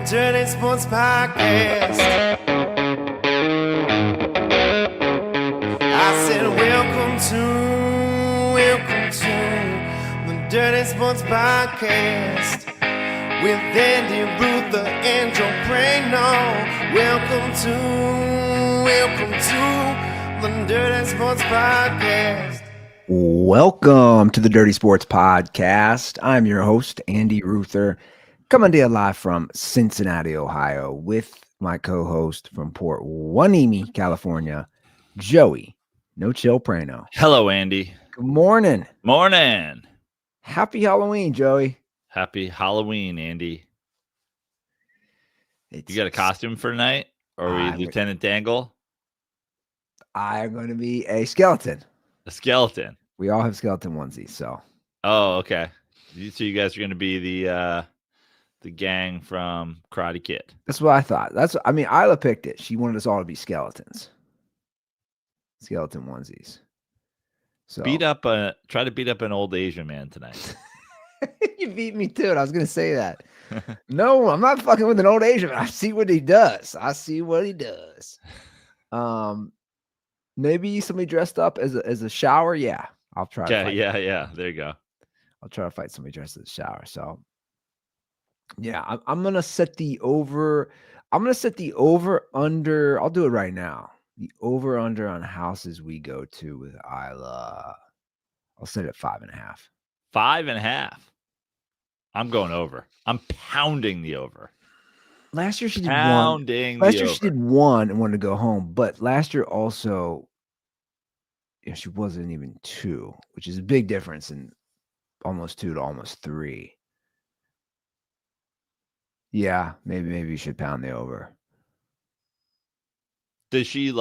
Dirty Sports Podcast. I said, welcome to the Dirty Sports Podcast with Andy, Ruther, and Joe Prano. Welcome to the Dirty Sports Podcast. Welcome to the Dirty Sports Podcast. I'm your host, Andy Ruther, coming to you live from Cincinnati, Ohio, with my co-host from Port Hueneme, California, Joey No Chill Prano. Hello, Andy. Good morning. Morning. Happy Halloween, Joey. Happy Halloween, Andy. You got a costume for tonight? Or are we Lieutenant Dangle? I'm going to be a skeleton. A skeleton. We all have skeleton onesies, so. Oh, okay. So you guys are going to be the gang from Karate Kid. That's what I thought. Isla picked it. She wanted us all to be skeletons. Skeleton onesies. So Try to beat up an old Asian man tonight. You beat me to it. I was going to say that. No, I'm not fucking with an old Asian man. I see what he does. Maybe somebody dressed up as a shower. Yeah, I'll try. Yeah. There you go. I'll try to fight somebody dressed as a shower. So, yeah, I'm gonna set the over. I'm gonna set the over under. I'll do it right now. The over under on houses we go to with Isla. I'll set it at 5.5. 5.5. I'm going over. I'm pounding the over. Last year she did one. Last year she did one and wanted to go home, but last year also, she wasn't even 2, which is a big difference in almost 2 to almost 3. Yeah, maybe you should pound the over. Does she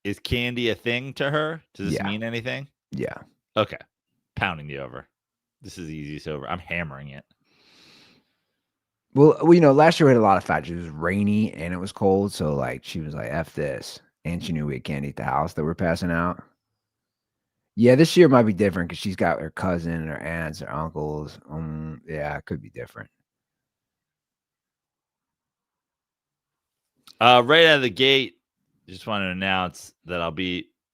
is candy a thing to her? Does this mean anything? Yeah. Okay. Pounding the over. This is the easiest over. I'm hammering it. Well, last year we had a lot of factors. It was rainy and it was cold. So, she was like, F this. And she knew we had candy at the house that we're passing out. Yeah, this year might be different because she's got her cousin and her aunts, her uncles. Yeah, it could be different. Right out of the gate, just want to announce that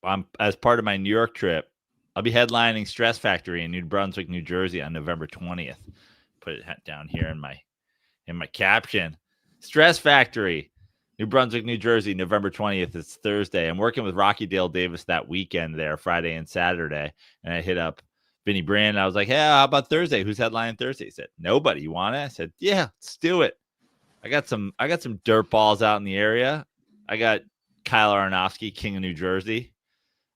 I'm as part of my New York trip, I'll be headlining Stress Factory in New Brunswick, New Jersey on November 20th. Put it down here in my caption. Stress Factory, New Brunswick, New Jersey, November 20th. It's Thursday. I'm working with Rocky Dale Davis that weekend there, Friday and Saturday. And I hit up Vinny Brand. I was like, hey, how about Thursday? Who's headlining Thursday? He said, nobody. You want it? I said, yeah, let's do it. I got some dirt balls out in the area. I got Kyle Aronofsky, King of New Jersey.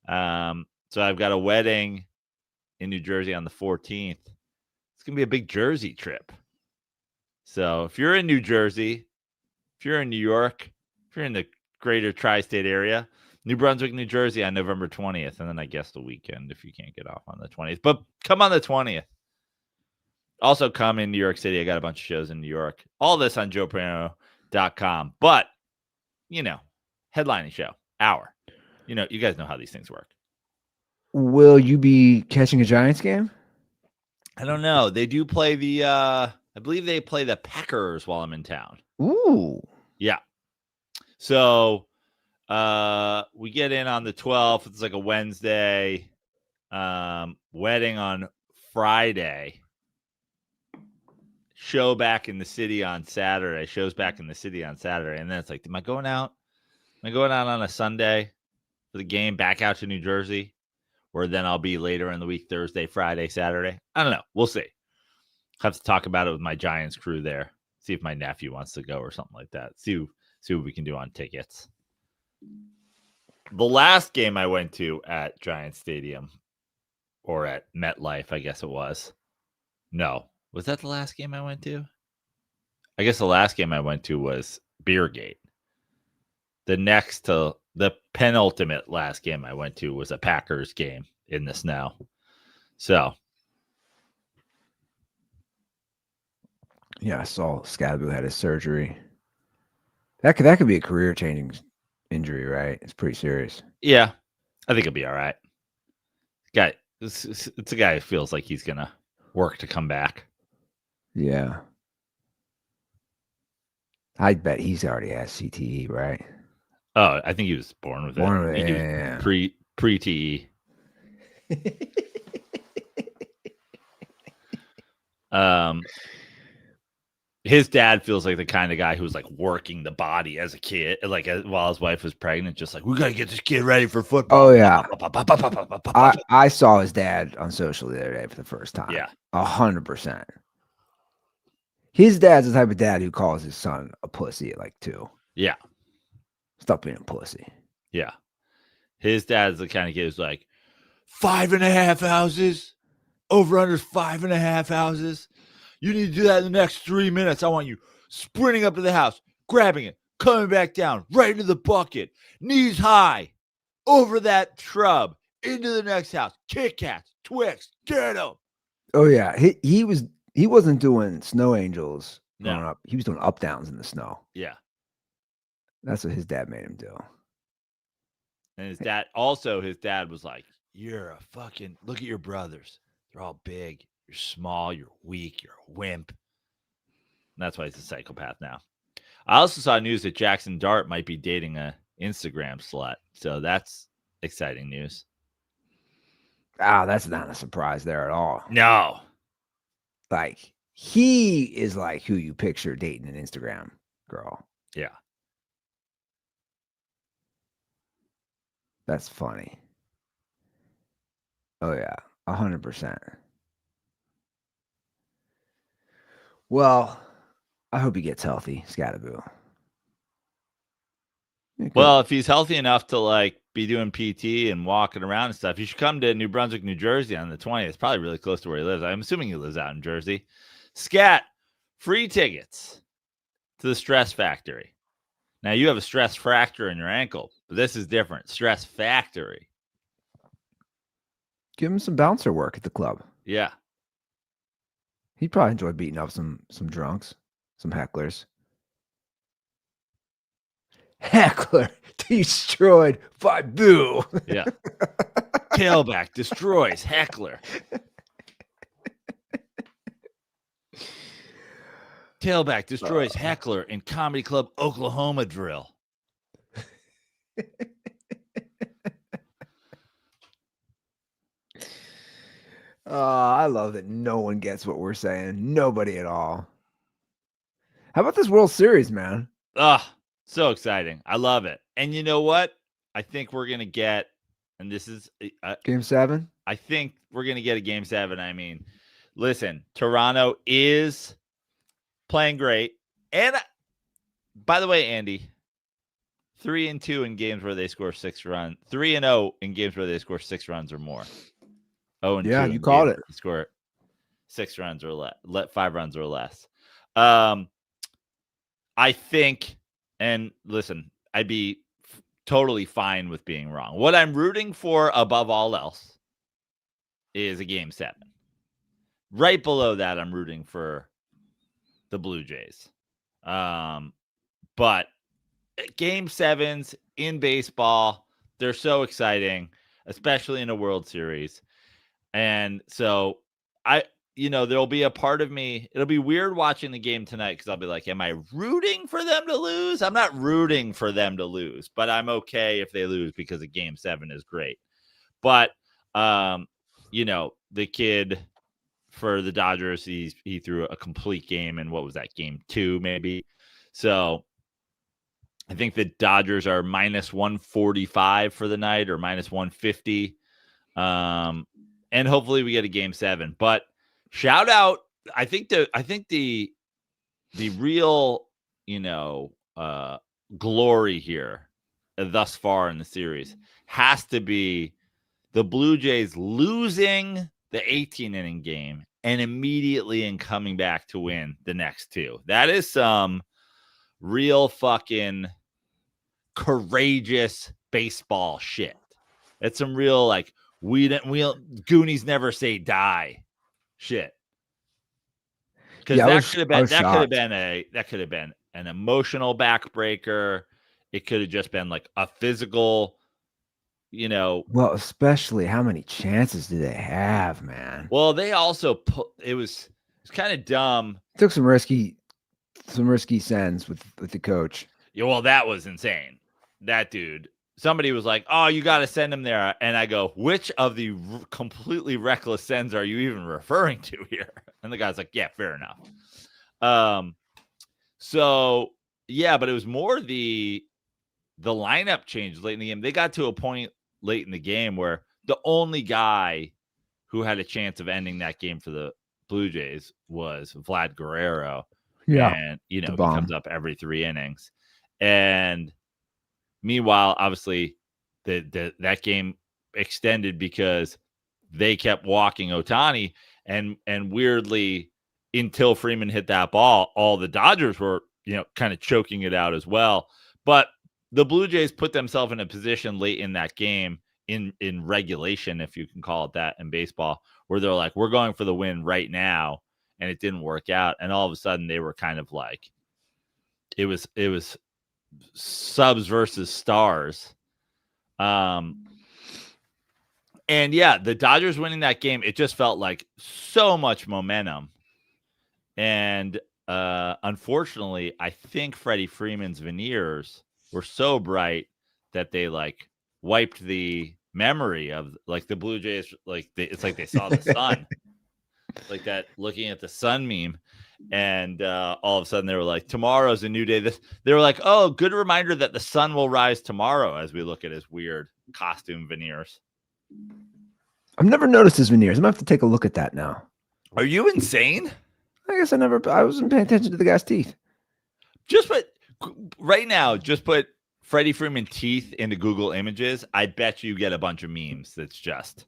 So I've got a wedding in New Jersey on the 14th. It's going to be a big Jersey trip. So if you're in New Jersey, if you're in New York, if you're in the greater tri-state area, New Brunswick, New Jersey on November 20th. And then I guess the weekend if you can't get off on the 20th. But come on the 20th. Also come in New York City. I got a bunch of shows in New York. All this on joeprano.com. But, headlining show, hour. You guys know how these things work. Will you be catching a Giants game? I don't know. They do play I believe they play the Packers while I'm in town. Ooh. Yeah. So we get in on the 12th. It's like a Wednesday. Wedding on Friday. Shows back in the city on Saturday. And then it's like, am I going out? Am I going out on a Sunday for the game back out to New Jersey? Or then I'll be later in the week, Thursday, Friday, Saturday. I don't know. We'll see. Have to talk about it with my Giants crew there. See if my nephew wants to go or something like that. See what we can do on tickets. The last game I went to at Giants Stadium, or at MetLife, I guess it was. No. Was that the last game I went to? I guess the last game I went to was Beergate. The penultimate last game I went to was a Packers game in the snow. So. Yeah, I saw Scadaboo had his surgery. That could be a career-changing injury, right? It's pretty serious. Yeah, I think he'll be all right. It's a guy who feels like he's going to work to come back. Yeah. I bet he's already has CTE, right? Oh, I think he was born with Born it. with I think he yeah. was pre-TE. His dad feels like the kind of guy who was like working the body as a kid, like while his wife was pregnant, just like, we got to get this kid ready for football. Oh, yeah. I saw his dad on social the other day for the first time. Yeah. 100%. His dad's the type of dad who calls his son a pussy at like 2. Yeah. Stop being a pussy. Yeah. His dad's the kind of kid who's like, 5.5 houses, over under 5.5 houses. You need to do that in the next 3 minutes. I want you sprinting up to the house, grabbing it, coming back down, right into the bucket, knees high, over that shrub, into the next house. Kit Kats, Twix, get him. Oh yeah, he wasn't doing snow angels growing No. up. He was doing up downs in the snow. Yeah. That's what his dad made him do. And his dad was like, you're a fucking, look at your brothers. They're all big. You're small. You're weak. You're a wimp. And that's why he's a psychopath now. I also saw news that Jackson Dart might be dating a Instagram slut. So that's exciting news. That's not a surprise there at all. No. Like, he is like who you picture dating an Instagram girl. Yeah. That's funny. Oh yeah, 100%. Well, I hope he gets healthy, Scattaboo. Well, if he's healthy enough to like be doing PT and walking around and stuff, you should come to New Brunswick, New Jersey on the 20th. It's probably really close to where he lives. I'm assuming he lives out in Jersey. Scat, free tickets to the Stress Factory. Now, you have a stress fracture in your ankle, but this is different. Stress Factory. Give him some bouncer work at the club. Yeah. He'd probably enjoy beating up some drunks, some hecklers. Heckler destroyed by Boo. Yeah. Tailback destroys Heckler. Tailback destroys Heckler in Comedy Club Oklahoma drill. I love that no one gets what we're saying. Nobody at all. How about this World Series, man? So exciting. I love it. And you know what? I think we're going to get, and this is Game 7. I think we're going to get a Game 7. I mean, listen, Toronto is playing great. And by the way, Andy, 3-2 in games where they score 6 runs. 3-0 in games where they score 6 runs or more. 0-2. Yeah, you called it. Score 6 runs or less, 5 runs or less. I think, and listen, I'd be totally fine with being wrong. What I'm rooting for above all else is a Game 7. Right below that, I'm rooting for the Blue Jays. But Game 7s in baseball, they're so exciting, especially in a World Series. And so there'll be a part of me, it'll be weird watching the game tonight because I'll be like, am I rooting for them to lose? I'm not rooting for them to lose, but I'm okay if they lose because a Game 7 is great. But, the kid for the Dodgers, he threw a complete game in, what was that, Game 2 maybe? So I think the Dodgers are minus 145 for the night or minus 150. And hopefully we get a Game 7. But shout out, I think the real, glory here thus far in the series has to be the Blue Jays losing the 18-inning game and immediately in coming back to win the next 2. That is some real fucking courageous baseball shit. It's some real like Goonies never say die shit. Because that could have been an emotional backbreaker. It could have just been like a physical, Well, especially how many chances do they have, man? Well, they also it was kind of dumb. Took some risky some risky sends with the coach. Yeah, well, that was insane. That dude. Somebody was like, "Oh, you got to send him there," and I go, "Which of the completely reckless sends are you even referring to here?" And the guy's like, "Yeah, fair enough." So yeah, but it was more the lineup changes late in the game. They got to a point late in the game where the only guy who had a chance of ending that game for the Blue Jays was Vlad Guerrero. Yeah, And he bomb. comes up every 3 innings. And meanwhile, obviously, that game extended because they kept walking Ohtani, and weirdly, until Freeman hit that ball, all the Dodgers were kind of choking it out as well. But the Blue Jays put themselves in a position late in that game, in regulation, if you can call it that in baseball, where they're like, we're going for the win right now, and it didn't work out, and all of a sudden they were kind of like, it was subs versus stars. And yeah, the Dodgers winning that game, it just felt like so much momentum. And unfortunately, I think Freddie Freeman's veneers were so bright that they like wiped the memory of like the Blue Jays. Like it's like they saw the sun, like that looking at the sun meme. And all of a sudden they were like, tomorrow's a new day. They were like, oh, good reminder that the sun will rise tomorrow, as we look at his weird costume veneers. I've never noticed his veneers. I'm gonna have to take a look at that now. Are you insane? I guess I wasn't paying attention to the guy's teeth. Just put Freddie Freeman teeth into Google Images. I bet you get a bunch of memes. That's just.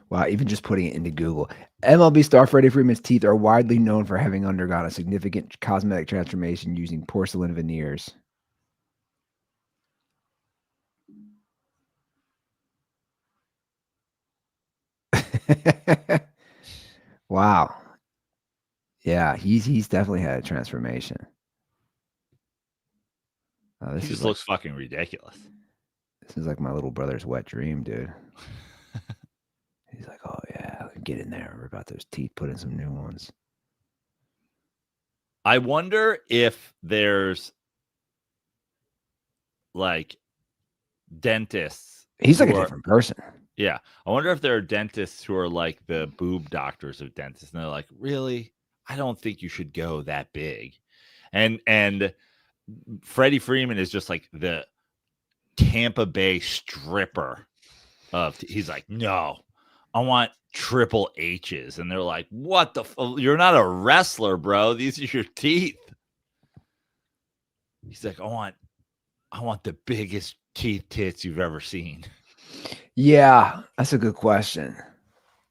Wow, even just putting it into Google. MLB star Freddie Freeman's teeth are widely known for having undergone a significant cosmetic transformation using porcelain veneers. Wow. Yeah, he's definitely had a transformation. This just looks fucking ridiculous. This is like my little brother's wet dream, dude. He's like, oh yeah, get in there, rip out those teeth, put in some new ones. I wonder if there's like dentists. He's like a different person. Yeah. I wonder if there are dentists who are like the boob doctors of dentists. And they're like, really? I don't think you should go that big. And Freddie Freeman is just like the Tampa Bay stripper of, he's like, no, I want triple H's. And they're like, what the you're not a wrestler, bro. These are your teeth. He's like, I want the biggest teeth tits you've ever seen. Yeah, that's a good question.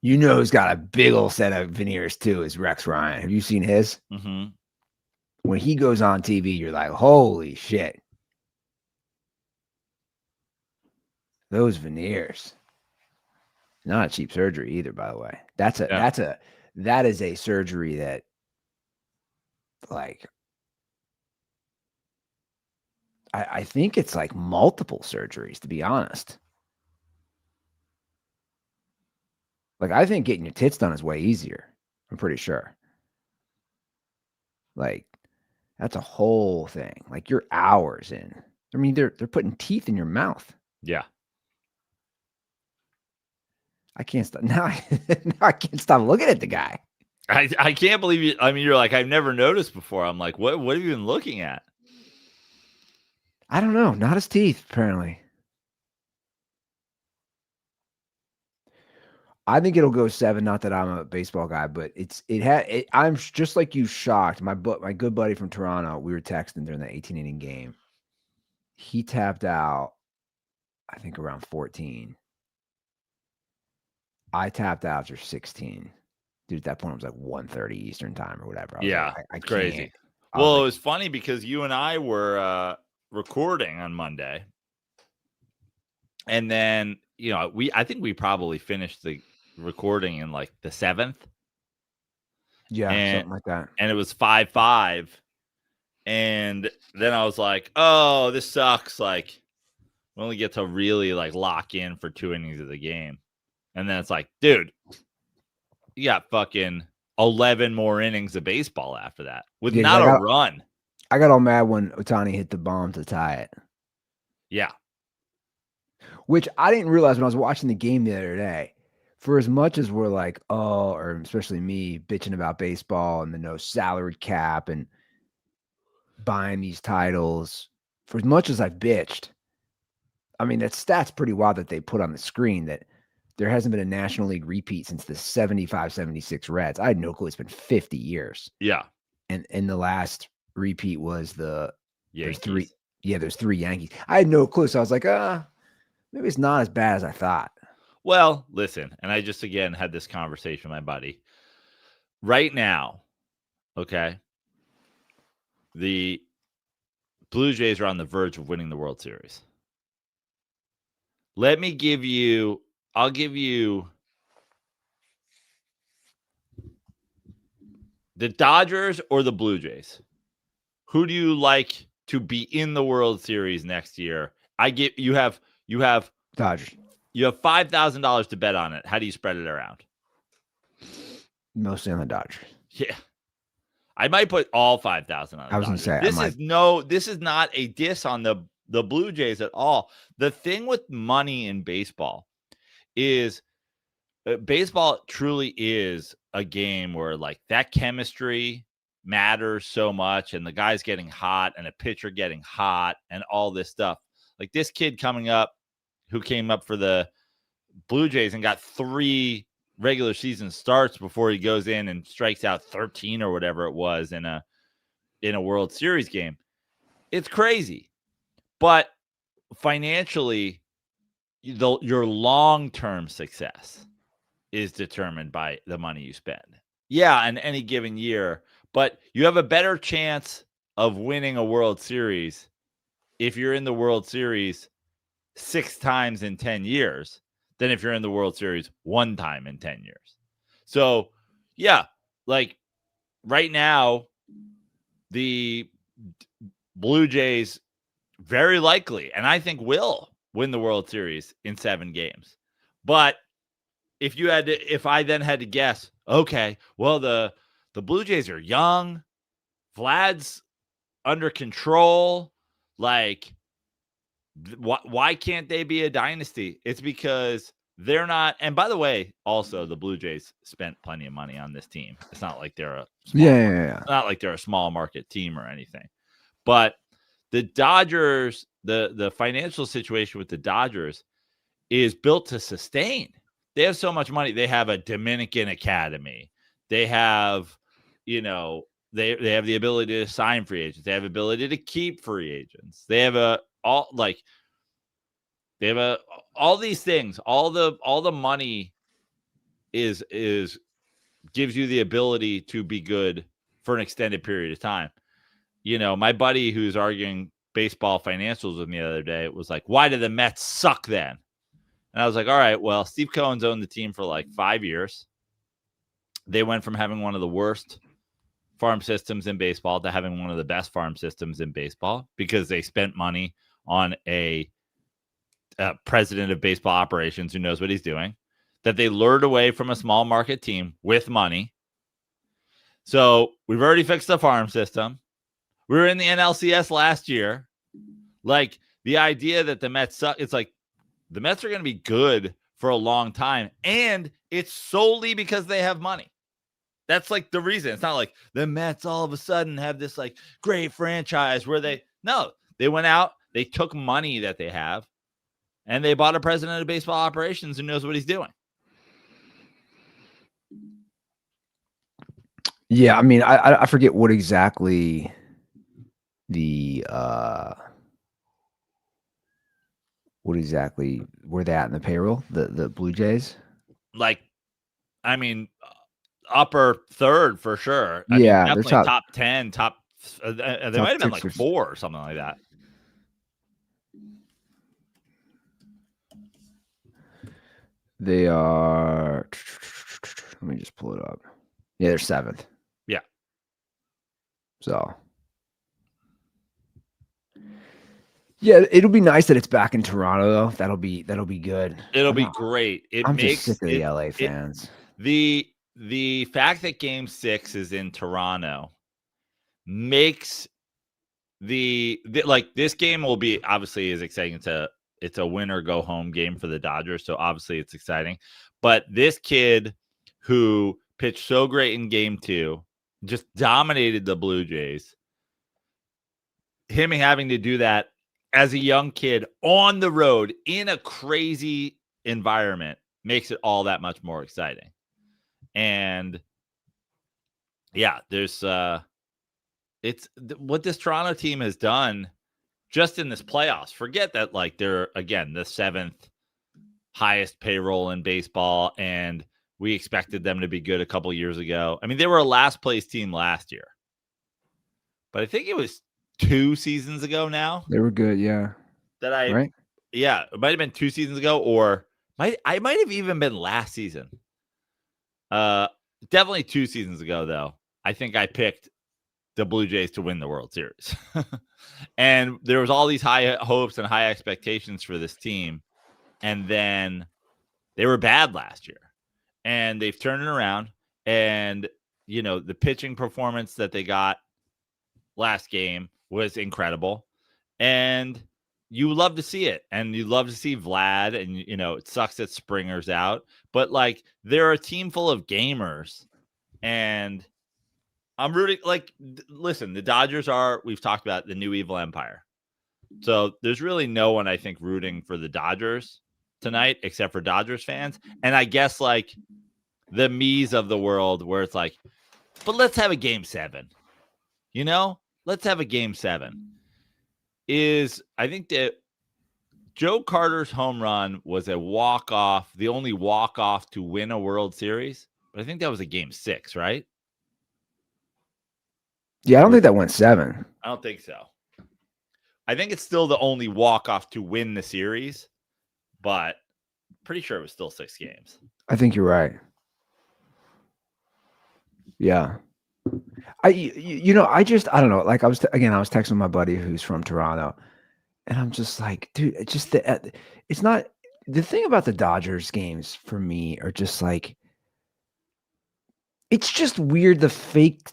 You know who's got a big old set of veneers too is Rex Ryan. Have you seen his? Mm-hmm. When he goes on TV, you're like, holy shit. Those veneers. Not a cheap surgery either, by the way. That is a surgery that, like, I think it's like multiple surgeries, to be honest. Like, I think getting your tits done is way easier. I'm pretty sure. Like, that's a whole thing. Like, you're hours in. I mean, they're putting teeth in your mouth. Yeah. I can't stop now. I can't stop looking at the guy. I can't believe you. I mean, you're like, I've never noticed before. I'm like, what have you been looking at? I don't know. Not his teeth, apparently. I think it'll go 7. Not that I'm a baseball guy, but I'm just like you, shocked. My good buddy from Toronto, we were texting during the 18-inning game. He tapped out, I think, around 14. I tapped out after 16. Dude, at that point, it was like 1:30 Eastern time or whatever. Yeah, like, I crazy. Can't. Well, it was funny because you and I were recording on Monday, and then I think we probably finished the recording in like the 7th. Yeah, something like that. And it was 5-5, and then I was like, "Oh, this sucks!" Like, We only get to really like lock in for 2 innings of the game. And then it's like, dude, you got fucking 11 more innings of baseball after that with Yeah, 'cause not a run. I got all mad when Ohtani hit the bomb to tie it. Yeah. Which I didn't realize when I was watching the game the other day. For as much as we're like, oh, or especially me bitching about baseball and the no salary cap and buying these titles, for as much as I've bitched, I mean, that stat's pretty wild that they put on the screen that there hasn't been a National League repeat since the 75-76 Reds. I had no clue. It's been 50 years. Yeah. And the last repeat was there's three Yankees. I had no clue. So I was like, maybe it's not as bad as I thought. Well, listen, and I just again had this conversation with my buddy. Right now, okay, the Blue Jays are on the verge of winning the World Series. I'll give you the Dodgers or the Blue Jays. Who do you like to be in the World Series next year? You have Dodgers. You have $5,000 to bet on it. How do you spread it around? Mostly on the Dodgers. Yeah. I might put all 5,000 on the I was going to say. This is not a diss on the Blue Jays at all. The thing with money in baseball is baseball truly is a game where like that chemistry matters so much, and the guy's getting hot and a pitcher getting hot and all this stuff. Like this kid coming up who came up for the Blue Jays and got 3 regular season starts before he goes in and strikes out 13 or whatever it was in a World Series game. It's crazy. But financially, your long-term success is determined by the money you spend. Yeah, in any given year, but you have a better chance of winning a World Series if you're in the World Series 6 times in 10 years than if you're in the World Series 1 time in 10 years. So, yeah, like right now, the Blue Jays very likely, and I think will win the World Series in 7 games. But if I then had to guess, okay, well, the Blue Jays are young, Vlad's under control, like, why can't they be a dynasty? It's because they're not. And by the way, also the Blue Jays spent plenty of money on this team. It's not like they're not like they're a small market team or anything. But the Dodgers, the financial situation with the Dodgers is built to sustain. They have so much money. They have a Dominican academy. They have, they have the ability to sign free agents. They have ability to keep free agents. They have all these things. All the money is gives you the ability to be good for an extended period of time. My buddy who's arguing baseball financials with me the other day was like, why do the Mets suck then? And I was like, all right, well, Steve Cohen's owned the team for like 5 years. They went from having one of the worst farm systems in baseball to having one of the best farm systems in baseball because they spent money on a president of baseball operations who knows what he's doing, that they lured away from a small market team with money. So we've already fixed the farm system. We were in the NLCS last year. Like the idea that the Mets suck, it's like the Mets are going to be good for a long time. And it's solely because they have money. That's like the reason. It's not like the Mets all of a sudden have this like great franchise where they went out, they took money that they have, and they bought a president of baseball operations who knows what he's doing. Yeah, I mean, I forget what exactly were they at in the payroll, the Blue Jays? Like, I mean, upper third for sure. I Yeah, mean, definitely top 10, they might have been like 4 or something like that. They are, let me just pull it up. Yeah, they're 7th. Yeah. So Yeah, it'll be nice that it's back in Toronto though. That'll be good. It'll be great. I'm just sick of the LA fans. The fact that Game 6 is in Toronto makes like this game will be obviously is exciting. It's a win or go home game for the Dodgers, so obviously it's exciting. But this kid who pitched so great in Game 2 just dominated the Blue Jays. Him having to do that as a young kid on the road in a crazy environment makes it all that much more exciting. And yeah, there's it's what this Toronto team has done just in this playoffs. Forget that, like, they're again the 7th highest payroll in baseball, and we expected them to be good a couple years ago. I mean, they were a last place team last year, but I think it was 2 seasons ago now. They were good, yeah. Right? Yeah, it might have been 2 seasons ago, or I might have even been last season. Definitely 2 seasons ago, though. I think I picked the Blue Jays to win the World Series. And there was all these high hopes and high expectations for this team. And then they were bad last year. And they've turned it around. And, the pitching performance that they got last game was incredible. And you love to see it. And you love to see Vlad. And, it sucks that Springer's out. But, like, they're a team full of gamers. And I'm rooting, like, listen, the Dodgers we've talked about the new evil empire. So there's really no one, I think, rooting for the Dodgers tonight except for Dodgers fans. And I guess, like, the me's of the world where it's like, but let's have a game 7. Let's have a game 7. I think that Joe Carter's home run was a walk-off, the only walk-off to win a World Series. But I think that was a game 6, right? Yeah, I don't think that went 7. I don't think so. I think it's still the only walk-off to win the series, but pretty sure it was still 6 games. I think you're right. Yeah. I don't know. Like I was texting my buddy who's from Toronto, and I'm just like, dude, it's not the thing about the Dodgers games for me are just like, it's just weird. The fake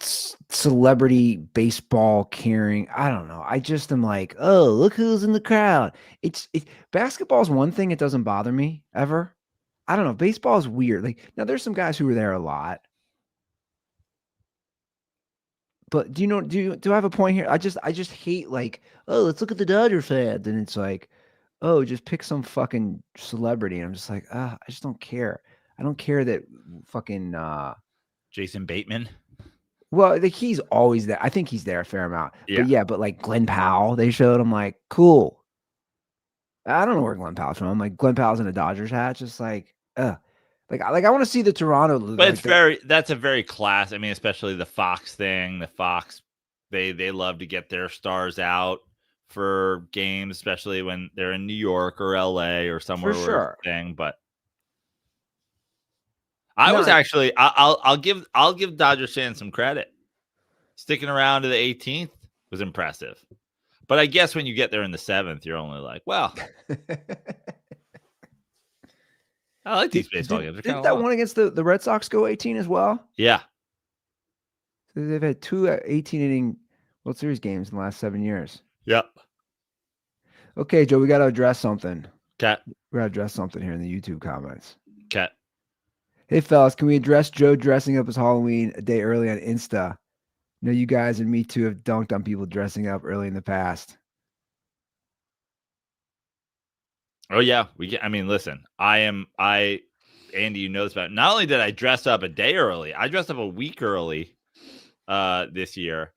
celebrity baseball caring. I don't know. I just am like, oh, look who's in the crowd. Basketball is one thing. It doesn't bother me ever. I don't know. Baseball is weird. Like now there's some guys who were there a lot. But do I have a point here? I just hate, like, oh, let's look at the Dodger fans. And it's like, oh, just pick some fucking celebrity. And I'm just like, I just don't care. I don't care that fucking Jason Bateman. Well, like, he's always there. I think he's there a fair amount. Yeah. But like Glenn Powell, they showed. I'm like, cool. I don't know where Glenn Powell's from. I'm like, Glenn Powell's in a Dodgers hat. Just like, Like I want to see the Toronto. But that's a very class. I mean, especially the Fox thing. The Fox, they love to get their stars out for games, especially when they're in New York or LA or somewhere. For sure. But I'll give Dodgers fans some credit. Sticking around to the 18th was impressive. But I guess when you get there in the 7th, you're only like, well. I like these baseball games. Didn't that one against the Red Sox go 18 as well? Yeah. So they've had 2 18-inning World Series games in the last 7 years. Yep. Okay, Joe, we got to address something. Cat. We got to address something here in the YouTube comments. Cat. Hey, fellas, can we address Joe dressing up as Halloween a day early on Insta? You guys and me too have dunked on people dressing up early in the past. Oh yeah, listen, Andy, you know this about. Not only did I dress up a day early, I dressed up a week early this year.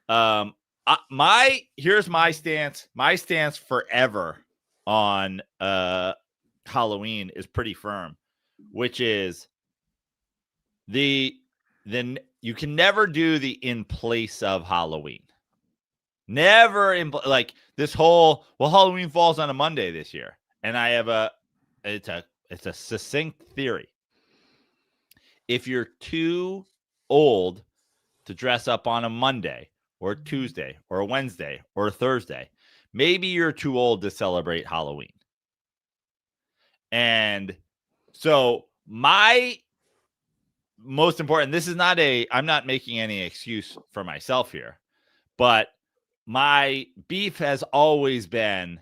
Here's my stance. My stance forever on Halloween is pretty firm, which is then you can never do the in place of Halloween. Never like this whole Halloween falls on a Monday this year. And I have it's a succinct theory. If you're too old to dress up on a Monday or a Tuesday or a Wednesday or a Thursday, maybe you're too old to celebrate Halloween. And so my most important, this is not I'm not making any excuse for myself here, but my beef has always been,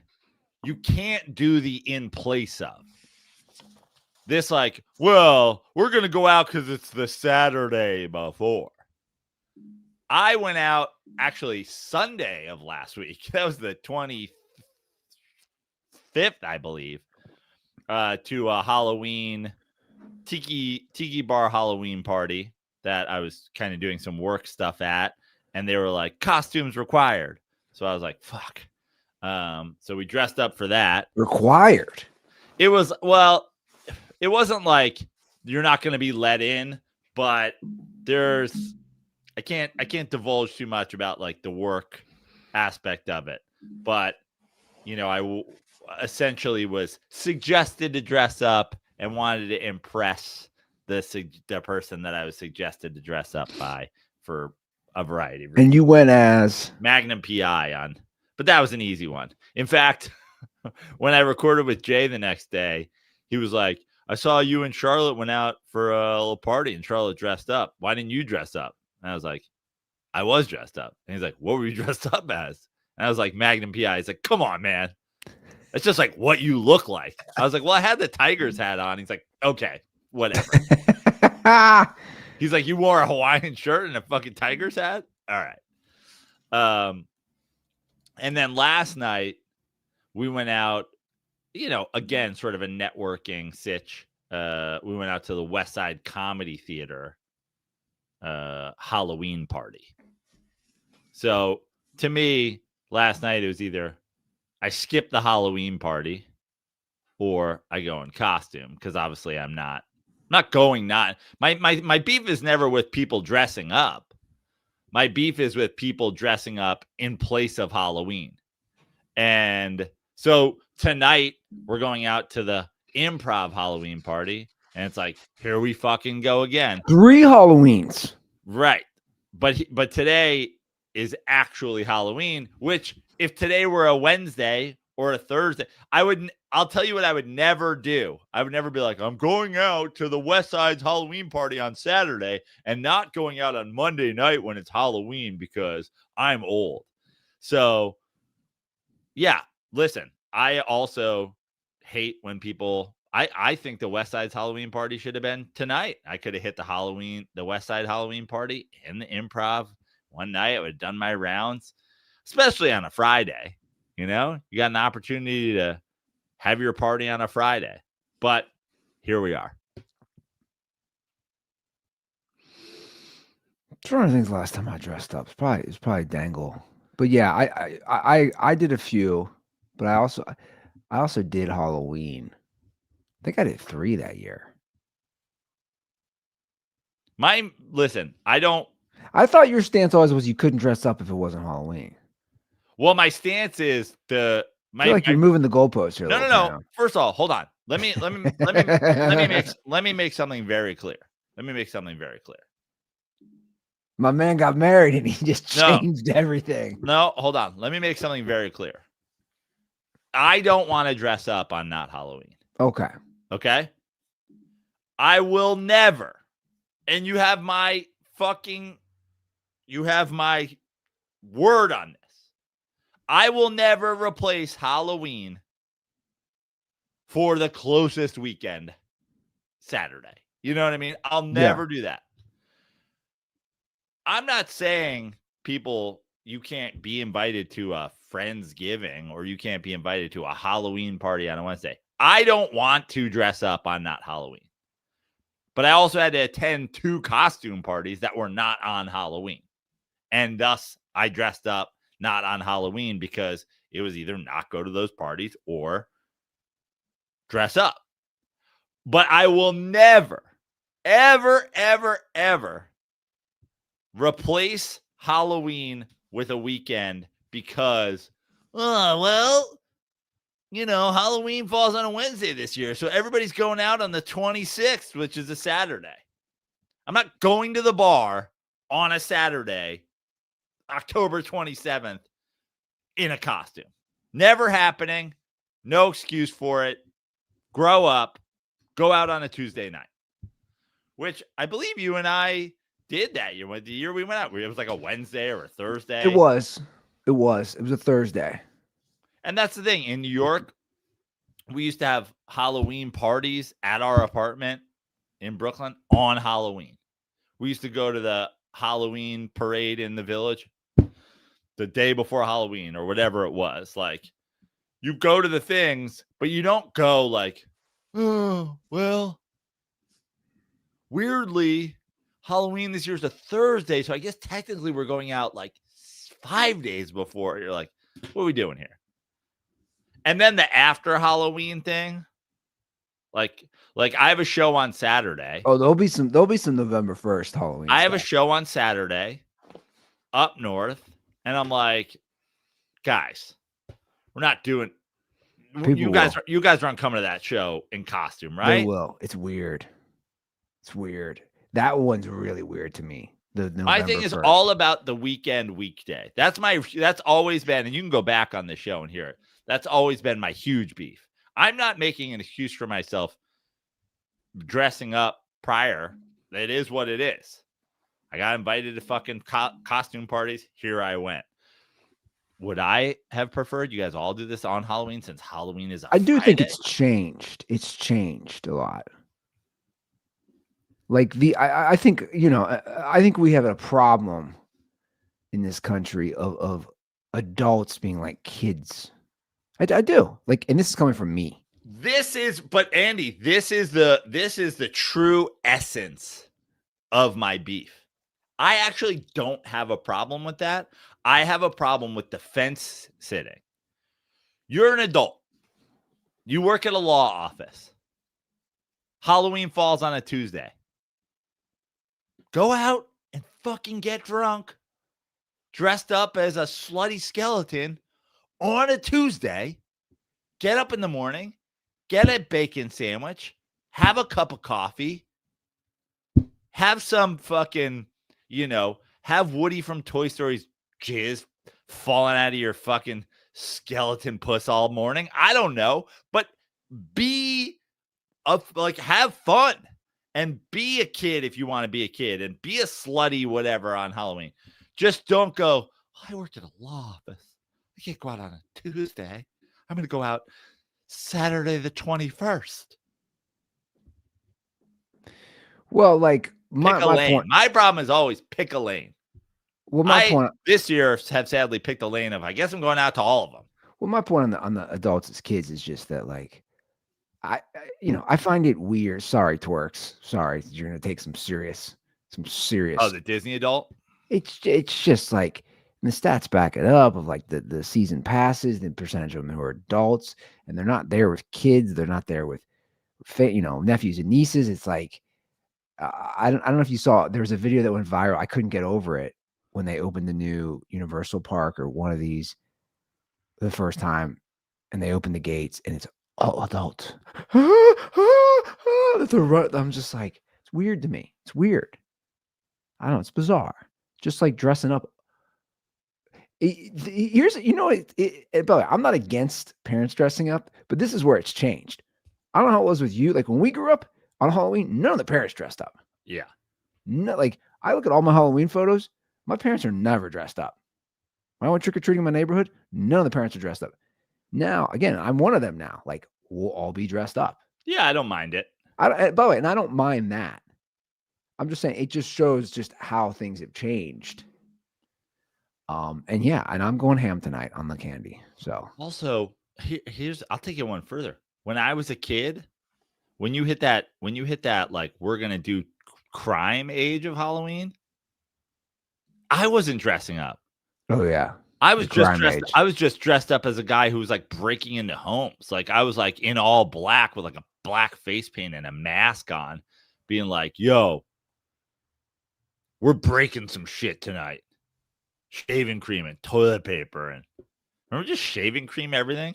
you can't do the in place of this. Like, well, we're going to go out because it's the Saturday before. I went out actually Sunday of last week. That was the 25th, I believe, to a Halloween tiki bar Halloween party that I was kind of doing some work stuff at. And they were like, costumes required. So I was like, fuck. So we dressed up for that. Required. It was, well, it wasn't like you're not going to be let in, but I can't divulge too much about like the work aspect of it. But, you know, I essentially was suggested to dress up and wanted to impress the person that I was suggested to dress up by for a variety of reasons. And you went as Magnum PI on, but that was an easy one. In fact, when I recorded with Jay the next day, he was like, I saw you and Charlotte went out for a little party and Charlotte dressed up. Why didn't you dress up? And I was like, I was dressed up. And he's like, what were you dressed up as? And I was like, Magnum PI. He's like, come on, man. It's just like what you look like. I was like, well, I had the Tigers hat on. He's like, okay, whatever. He's like, you wore a Hawaiian shirt and a fucking Tigers hat? All right. And then last night we went out, you know, again, sort of a networking sitch. We went out to the West Side Comedy Theater Halloween party. So to me, last night it was either I skip the Halloween party or I go in costume, because obviously I'm not going. My beef is never with people dressing up. My beef is with people dressing up in place of Halloween. And so tonight we're going out to the Improv Halloween party, and it's like, here we fucking go again. 3 Halloweens. Right. But today is actually Halloween, which if today were a Wednesday or a Thursday, I'll tell you what I would never do. I would never be like, I'm going out to the West Side's Halloween party on Saturday and not going out on Monday night when it's Halloween because I'm old. So yeah, listen, I also hate when people, I think the West Side's Halloween party should have been tonight. I could have hit the West Side Halloween party in the Improv one night. I would have done my rounds, especially on a Friday. You know, you got an opportunity to have your party on a Friday, but here we are. I'm trying to think the last time I dressed up. It's probably Dangle. But yeah, I did a few, but I also did Halloween. I think I did 3 that year. Listen, I thought your stance always was you couldn't dress up if it wasn't Halloween. Well, my stance is I feel like you're moving the goalposts here. No. First of all, hold on. Let me make something very clear. My man got married and he just changed everything. No, hold on. Let me make something very clear. I don't want to dress up on not Halloween. Okay. I will never. And you have my word on this. I will never replace Halloween for the closest weekend Saturday. You know what I mean? I'll never do that. I'm not saying you can't be invited to a Friendsgiving or you can't be invited to a Halloween party on a Wednesday. I don't want to dress up on not Halloween. But I also had to attend 2 costume parties that were not on Halloween. And thus I dressed up not on Halloween because it was either not go to those parties or dress up. But I will never, ever, ever, ever replace Halloween with a weekend because, Halloween falls on a Wednesday this year. So everybody's going out on the 26th, which is a Saturday. I'm not going to the bar on a Saturday, October 27th, in a costume. Never happening. No excuse for it. Grow up. Go out on a Tuesday night. Which I believe you and I did that year. The year we went out, it was like a Wednesday or a Thursday. It was a Thursday. And that's the thing. In New York, we used to have Halloween parties at our apartment in Brooklyn on Halloween. We used to go to the Halloween parade in the Village the day before Halloween or whatever it was. Like, you go to the things, but you don't go like, oh, well, weirdly, Halloween this year is a Thursday, so I guess technically we're going out like 5 days before. You're like, what are we doing here? And then the after Halloween thing, like I have a show on Saturday. Oh, there'll be some November 1st Halloween. I have a show on Saturday up north, and I'm like, guys, we're not doing. You guys aren't coming to that show in costume, right? They will. It's weird. It's weird. That one's really weird to me. My thing is all about the weekday. That's always been, and you can go back on the show and hear it. That's always been my huge beef. I'm not making an excuse for myself dressing up prior. It is what it is. I got invited to fucking costume parties. Here I went. Would I have preferred you guys all do this on Halloween since Halloween is I do think it's changed. It's changed a lot. Like I think, I think we have a problem in this country of adults being like kids. I do. Like, and this is coming from me. But Andy, this is the true essence of my beef. I actually don't have a problem with that. I have a problem with the fence sitting. You're an adult. You work at a law office. Halloween falls on a Tuesday. Go out and fucking get drunk, dressed up as a slutty skeleton on a Tuesday. Get up in the morning, get a bacon sandwich, have a cup of coffee, have some fucking, have Woody from Toy Story's jizz falling out of your fucking skeleton puss all morning. I don't know, but have fun and be a kid if you want to be a kid and be a slutty whatever on Halloween. Just don't go, I worked at a law office. I can't go out on a Tuesday. I'm going to go out Saturday the 21st. Well, like my point. My problem is always pick a lane. Well, my point this year have sadly picked a lane of, I guess I'm going out to all of them. Well, my point on the adults as kids is just that, like, I find it weird. Sorry, twerks. Sorry, you're gonna take some serious. Oh, the Disney adult. It's just like, and the stats back it up of like the season passes, the percentage of them who are adults, and they're not there with kids. They're not there with, nephews and nieces. It's like, I don't know if you saw. There was a video that went viral. I couldn't get over it when they opened the new Universal Park or one of these the first time, and they opened the gates, and it's all adults. I'm just like, it's weird to me. It's weird. I don't know. It's bizarre. Just like dressing up. Here's, by the way, I'm not against parents dressing up, but this is where it's changed. I don't know how it was with you. Like when we grew up on Halloween, none of the parents dressed up. Yeah. No, like I look at all my Halloween photos. My parents are never dressed up. When I went trick-or-treating in my neighborhood, none of the parents are dressed up. Now, again, I'm one of them now. Like, we'll all be dressed up. Yeah, I don't mind it. By the way, and I don't mind that. I'm just saying it just shows just how things have changed. And I'm going ham tonight on the candy. So also, I'll take it one further. When I was a kid, when you hit that like we're gonna do crime age of Halloween, I wasn't dressing up. Oh yeah. I was just dressed up as a guy who was like breaking into homes. Like I was like in all black with like a black face paint and a mask on, being like, yo, we're breaking some shit tonight. Shaving cream and toilet paper. And remember just shaving cream everything?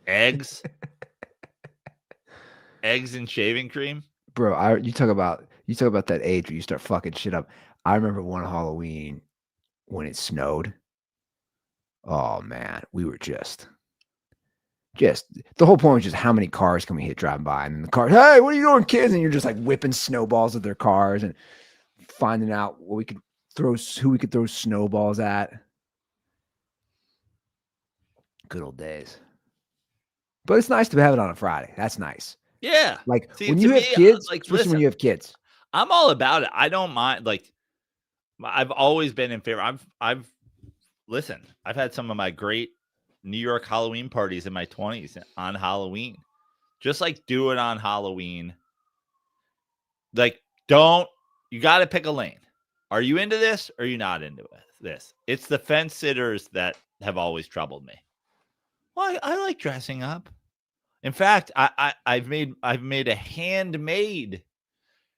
Eggs. Eggs and shaving cream. Bro, you talk about that age where you start fucking shit up. I remember one Halloween when it snowed. Oh man, we were just the whole point was just how many cars can we hit driving by, and then the car, hey, what are you doing, kids? And you're just like whipping snowballs at their cars and finding out what we could who we could throw snowballs at. Good old days. But it's nice to have it on a Friday. That's nice. Yeah. Like See, when to you have me, kids, like, especially when listen, you have kids. I'm all about it. I don't mind. Like, I've always been in favor. Listen, I've had some of my great New York Halloween parties in my 20s on Halloween. Just like do it on Halloween. Like, you got to pick a lane. Are you into this or are you not into this? It's the fence sitters that have always troubled me. Well, I like dressing up. In fact, I've made a handmade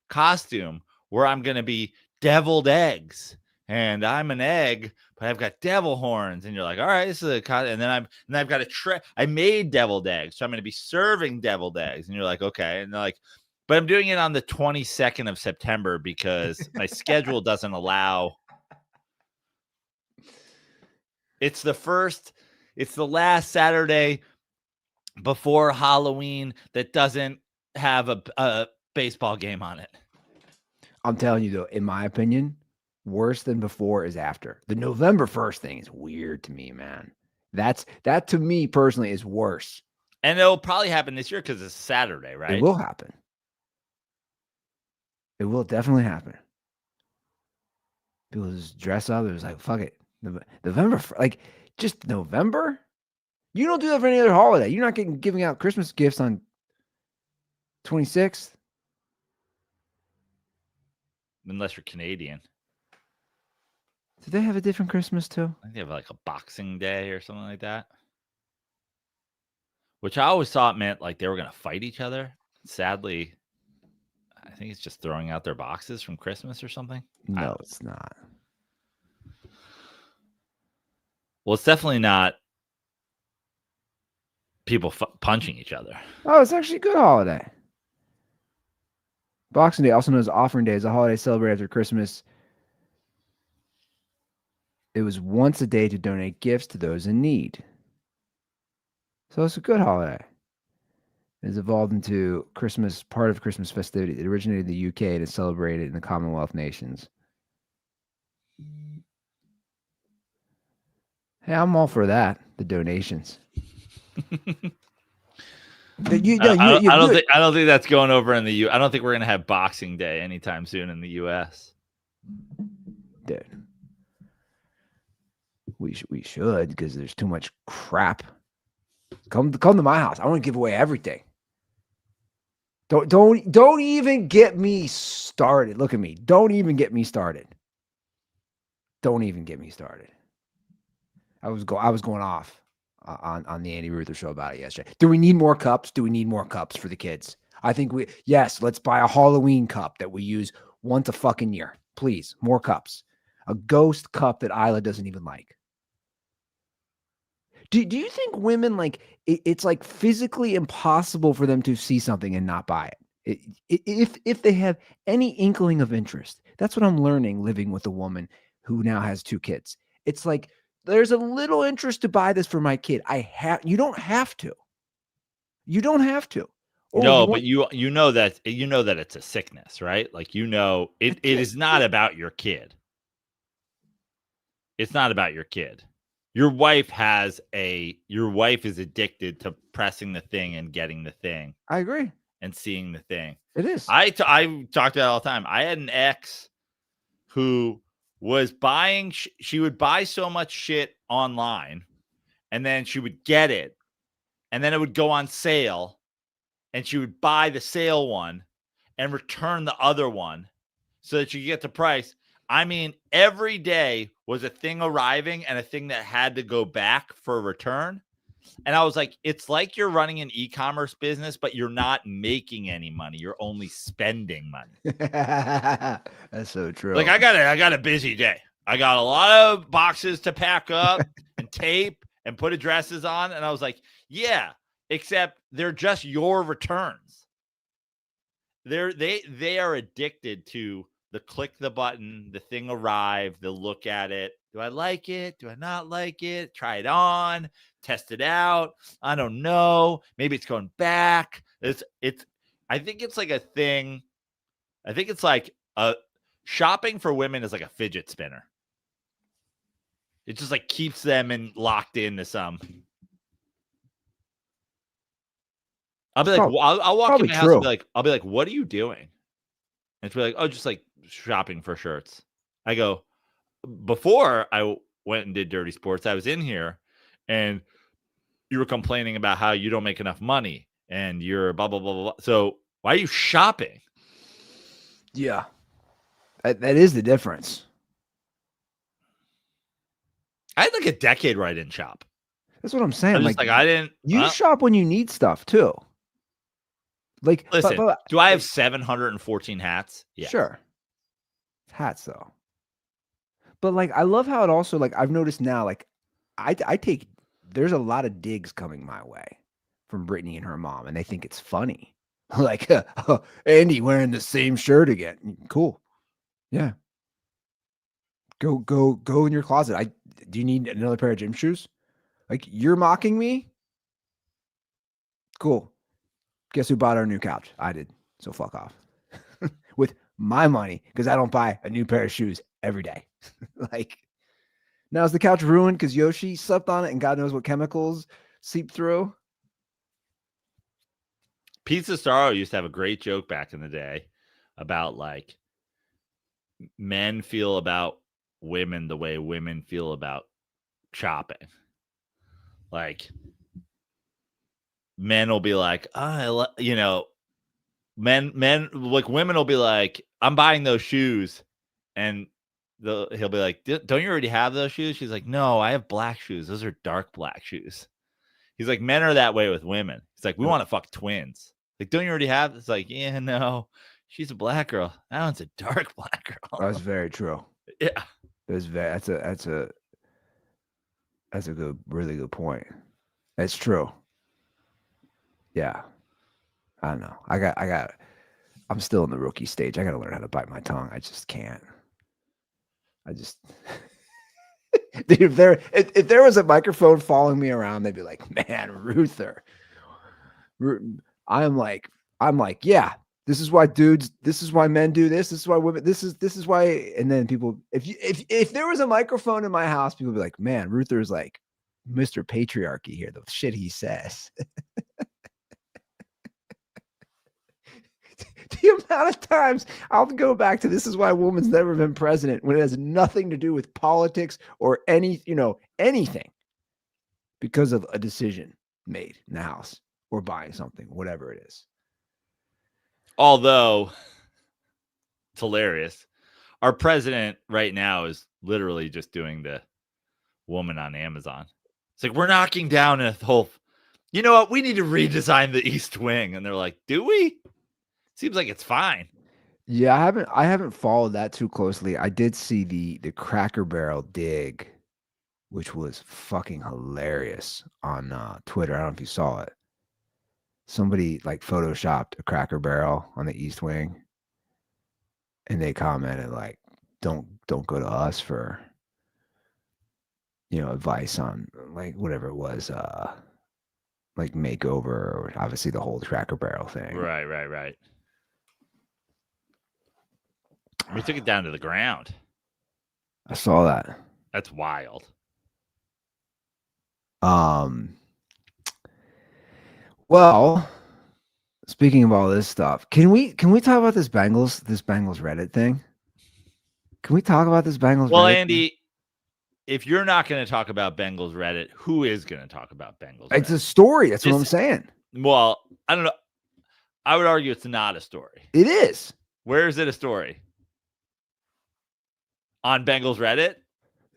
costume where I'm going to be deviled eggs, and I'm an egg, but I've got devil horns. And you're like, all right, this is and then I've got I made deviled eggs, so I'm going to be serving deviled eggs. And you're like, okay. And they're like, but I'm doing it on the 22nd of September because my schedule doesn't allow. It's the last Saturday before Halloween that doesn't have a baseball game on it. I'm telling you though, in my opinion, worse than before is after. The November 1st thing is weird to me, man. That to me personally is worse. And it'll probably happen this year because it's Saturday, right? It will happen. It will definitely happen. People just dress up. It was like, fuck it. November, like just November? You don't do that for any other holiday. You're not giving out Christmas gifts on 26th. Unless you're Canadian. Do they have a different Christmas too? I think they have like a Boxing Day or something like that. Which I always thought meant like they were going to fight each other. Sadly, I think it's just throwing out their boxes from Christmas or something. No, it's not. Well, it's definitely not people punching each other. Oh, it's actually a good holiday. Boxing Day, also known as Offering Day, is a holiday celebrated after Christmas. It was once a day to donate gifts to those in need. So it's a good holiday. It has evolved into part of Christmas festivity. It originated in the UK and is celebrated in the Commonwealth nations. Hey, I'm all for that. The donations. I don't think that's going over in the U. I don't think we're going to have Boxing Day anytime soon in the U.S. Dude, we should because there's too much crap. Come to my house. I want to give away everything. Don't even get me started. Look at me. Don't even get me started. Don't even get me started. I was going off on the Andy Ruther show about it yesterday. Do we need more cups? Do we need more cups for the kids? I think yes, let's buy a Halloween cup that we use once a fucking year. Please, more cups. A ghost cup that Isla doesn't even like. Do you think women like it's like physically impossible for them to see something and not buy it? If they have any inkling of interest? That's what I'm learning living with a woman who now has 2 kids. It's like there's a little interest to buy this for my kid. You don't have to. You don't have to. No, but you know that it's a sickness, right? Like it is not about your kid. It's not about your kid. Your wife is addicted to pressing the thing and getting the thing. I agree. And seeing the thing. It is. I talked about it all the time. I had an ex who was buying, she would buy so much shit online and then she would get it and then it would go on sale and she would buy the sale one and return the other one so that you get the price. I mean, every day was a thing arriving and a thing that had to go back for a return. And I was like, it's like you're running an e-commerce business, but you're not making any money. You're only spending money. That's so true. Like I got a busy day. I got a lot of boxes to pack up and tape and put addresses on. And I was like, yeah, except they're just your returns. They are addicted to the click the button, the thing arrive, the look at it. Do I like it? Do I not like it? Try it on, test it out. I don't know. Maybe it's going back. I think it's like a thing. I think it's like shopping for women is like a fidget spinner. It just like keeps them locked into some. I'll be like, I'll walk in my house and I'll be like, what are you doing? And it's like, oh, just like shopping for shirts. I go, before I went and did Dirty Sports, I was in here and you were complaining about how you don't make enough money and you're blah, blah, blah, blah. So why are you shopping? Yeah. That is the difference. I had like a decade where I didn't shop. That's what I'm saying. I'm like I didn't. You shop when you need stuff too. Like, listen, do I have 714 hats? Yeah. Sure. Hats though. But like, I love how it also, like, I've noticed now, like, there's a lot of digs coming my way from Brittany and her mom, and they think it's funny. Like, Andy wearing the same shirt again. Cool. Yeah. Go in your closet. Do you need another pair of gym shoes? Like, you're mocking me? Cool. Guess who bought our new couch? I did. So fuck off. With my money, because I don't buy a new pair of shoes every day. Like, now is the couch ruined because Yoshi slept on it and God knows what chemicals seep through? Pizza Starro used to have a great joke back in the day about like men feel about women the way women feel about shopping. Like, men will be like, men like women will be like, I'm buying those shoes, and he'll be like, don't you already have those shoes? She's like, no, I have black shoes. Those are dark black shoes. He's like, men are that way with women. He's like, we want to fuck twins. Like, don't you already have? It's like, yeah, no, she's a black girl. That one's a dark black girl. That's very true. Yeah, that's a really good point. That's true. Yeah. I don't know. I'm still in the rookie stage. I got to learn how to bite my tongue. I just can't. Dude, if there was a microphone following me around, they'd be like, man, Ruther. I'm like, yeah, this is why men do this. This is why women, this is why. And then people, if there was a microphone in my house, people would be like, man, Ruther's like Mr. Patriarchy here. The shit he says. The amount of times I'll go back to this is why a woman's never been president when it has nothing to do with politics or anything because of a decision made in the house or buying something, whatever it is. Although it's hilarious. Our president right now is literally just doing the woman on Amazon. It's like, we're knocking down a whole, you know what? We need to redesign the East Wing. And they're like, do we? Seems like it's fine. Yeah, I haven't followed that too closely. I did see the Cracker Barrel dig, which was fucking hilarious on Twitter. I don't know if you saw it. Somebody like photoshopped a Cracker Barrel on the East Wing, and they commented like, "Don't go to us for advice on like whatever it was, like makeover or obviously the whole Cracker Barrel thing." Right. We took it down to the ground. I saw that. That's wild. Well, speaking of all this stuff, can we talk about this Bengals Reddit thing? Can we talk about this Bengals? Well, Reddit Andy, if you're not going to talk about Bengals Reddit, who is going to talk about Bengals Reddit? It's a story. That's what I'm saying. Well, I don't know. I would argue it's not a story. It is. Where is it a story? On Bengals Reddit?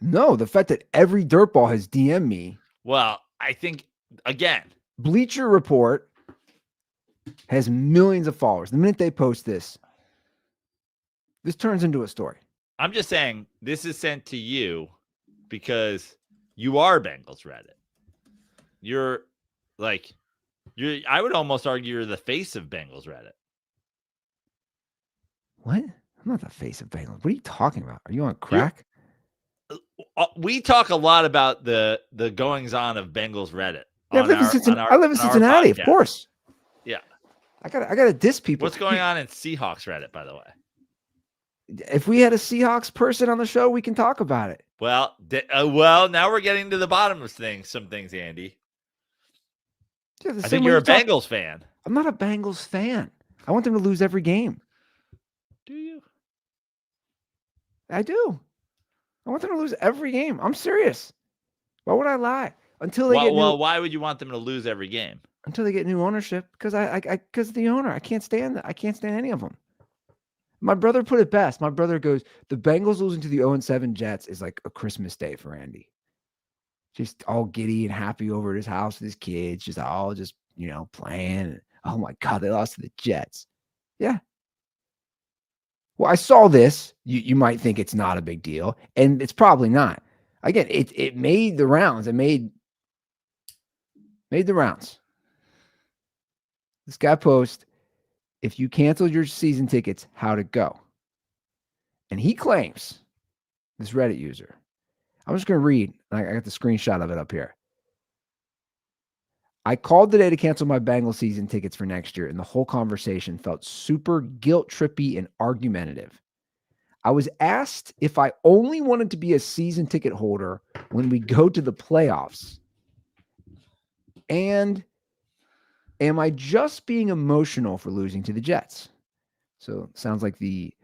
No, the fact that every dirtball has DM'd me. Well, I think, again, Bleacher Report has millions of followers. The minute they post this turns into a story. I'm just saying this is sent to you because you are Bengals Reddit. I would almost argue you're the face of Bengals Reddit. What? I'm not the face of Bengals. What are you talking about? Are you on crack? We talk a lot about the goings on of Bengals Reddit. Yeah, I live in Cincinnati, of course. Yeah, I gotta diss people. What's going on in Seahawks Reddit, by the way? If we had a Seahawks person on the show, we can talk about it. Well, now we're getting to the bottom of some things, Andy. Yeah, I think you're a Bengals fan. I'm not a Bengals fan. I want them to lose every game. Do you? I do. I want them to lose every game. I'm serious. Why would I lie? Until they get why would you want them to lose every game? Until they get new ownership, because because of the owner. I can't stand that. I can't stand any of them. My brother put it best. My brother goes, the Bengals losing to the 0-7 Jets is like a Christmas day for Andy. Just all giddy and happy over at his house with his kids, just playing. Oh my God, they lost to the Jets. Yeah. Well, I saw this. You might think it's not a big deal, and it's probably not. Again, it made the rounds. It made the rounds. This guy posts, if you canceled your season tickets, how'd it go? And he claims, this Reddit user, I'm just going to read. I got the screenshot of it up here. I called today to cancel my Bengals season tickets for next year, and the whole conversation felt super guilt-trippy and argumentative. I was asked if I only wanted to be a season ticket holder when we go to the playoffs. And am I just being emotional for losing to the Jets? So it sounds like the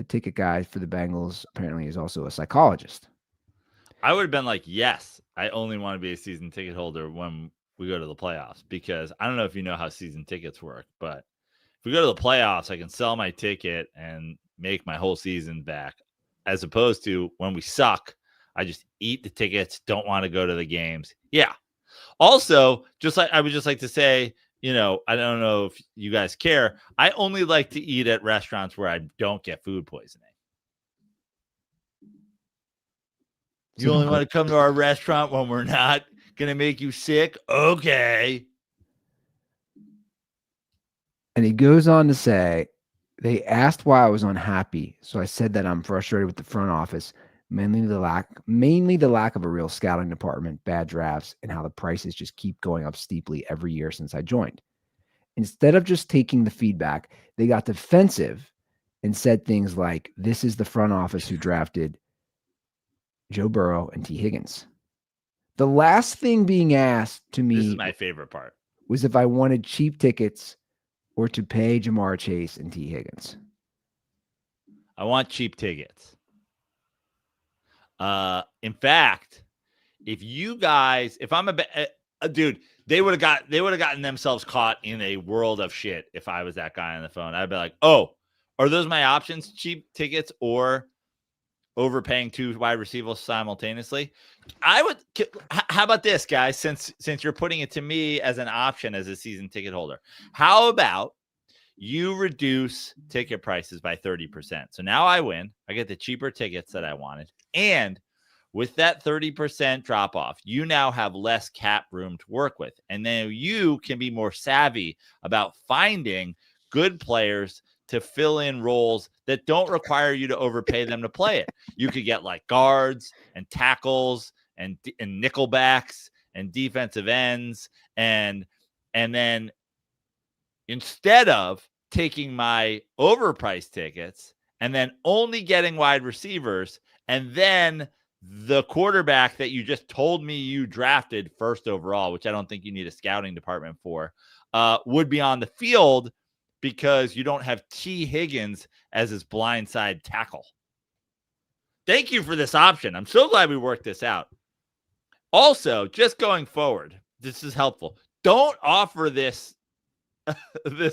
ticket guy for the Bengals apparently is also a psychologist. I would have been like, yes, I only want to be a season ticket holder when we go to the playoffs, because I don't know if you know how season tickets work, but if we go to the playoffs, I can sell my ticket and make my whole season back, as opposed to when we suck, I just eat the tickets, don't want to go to the games. Yeah. Also, I would just like to say, I don't know if you guys care. I only like to eat at restaurants where I don't get food poisoning. You only want to come to our restaurant when we're not going to make you sick? Okay. And he goes on to say, they asked why I was unhappy. So I said that I'm frustrated with the front office, mainly the lack of a real scouting department, bad drafts, and how the prices just keep going up steeply every year since I joined. Instead of just taking the feedback, they got defensive and said things like, this is the front office who drafted Joe Burrow and T. Higgins. The last thing being asked to me, this is my favorite part, was if I wanted cheap tickets or to pay Jamar Chase and T. Higgins. I want cheap tickets. In fact, if I'm a dude, they would have gotten themselves caught in a world of shit if I was that guy on the phone. I'd be like, oh, are those my options? Cheap tickets or overpaying two wide receivers simultaneously? How about this, guys? Since you're putting it to me as an option as a season ticket holder, how about you reduce ticket prices by 30%? So now I win. I get the cheaper tickets that I wanted. And with that 30% drop off, you now have less cap room to work with. And then you can be more savvy about finding good players to fill in roles that don't require you to overpay them to play it. You could get like guards and tackles and nickelbacks and defensive ends. And then instead of taking my overpriced tickets and then only getting wide receivers, and then the quarterback that you just told me you drafted first overall, which I don't think you need a scouting department for, would be on the field because you don't have T. Higgins as his blindside tackle. Thank you for this option. I'm so glad we worked this out. Also, just going forward, this is helpful. Don't offer this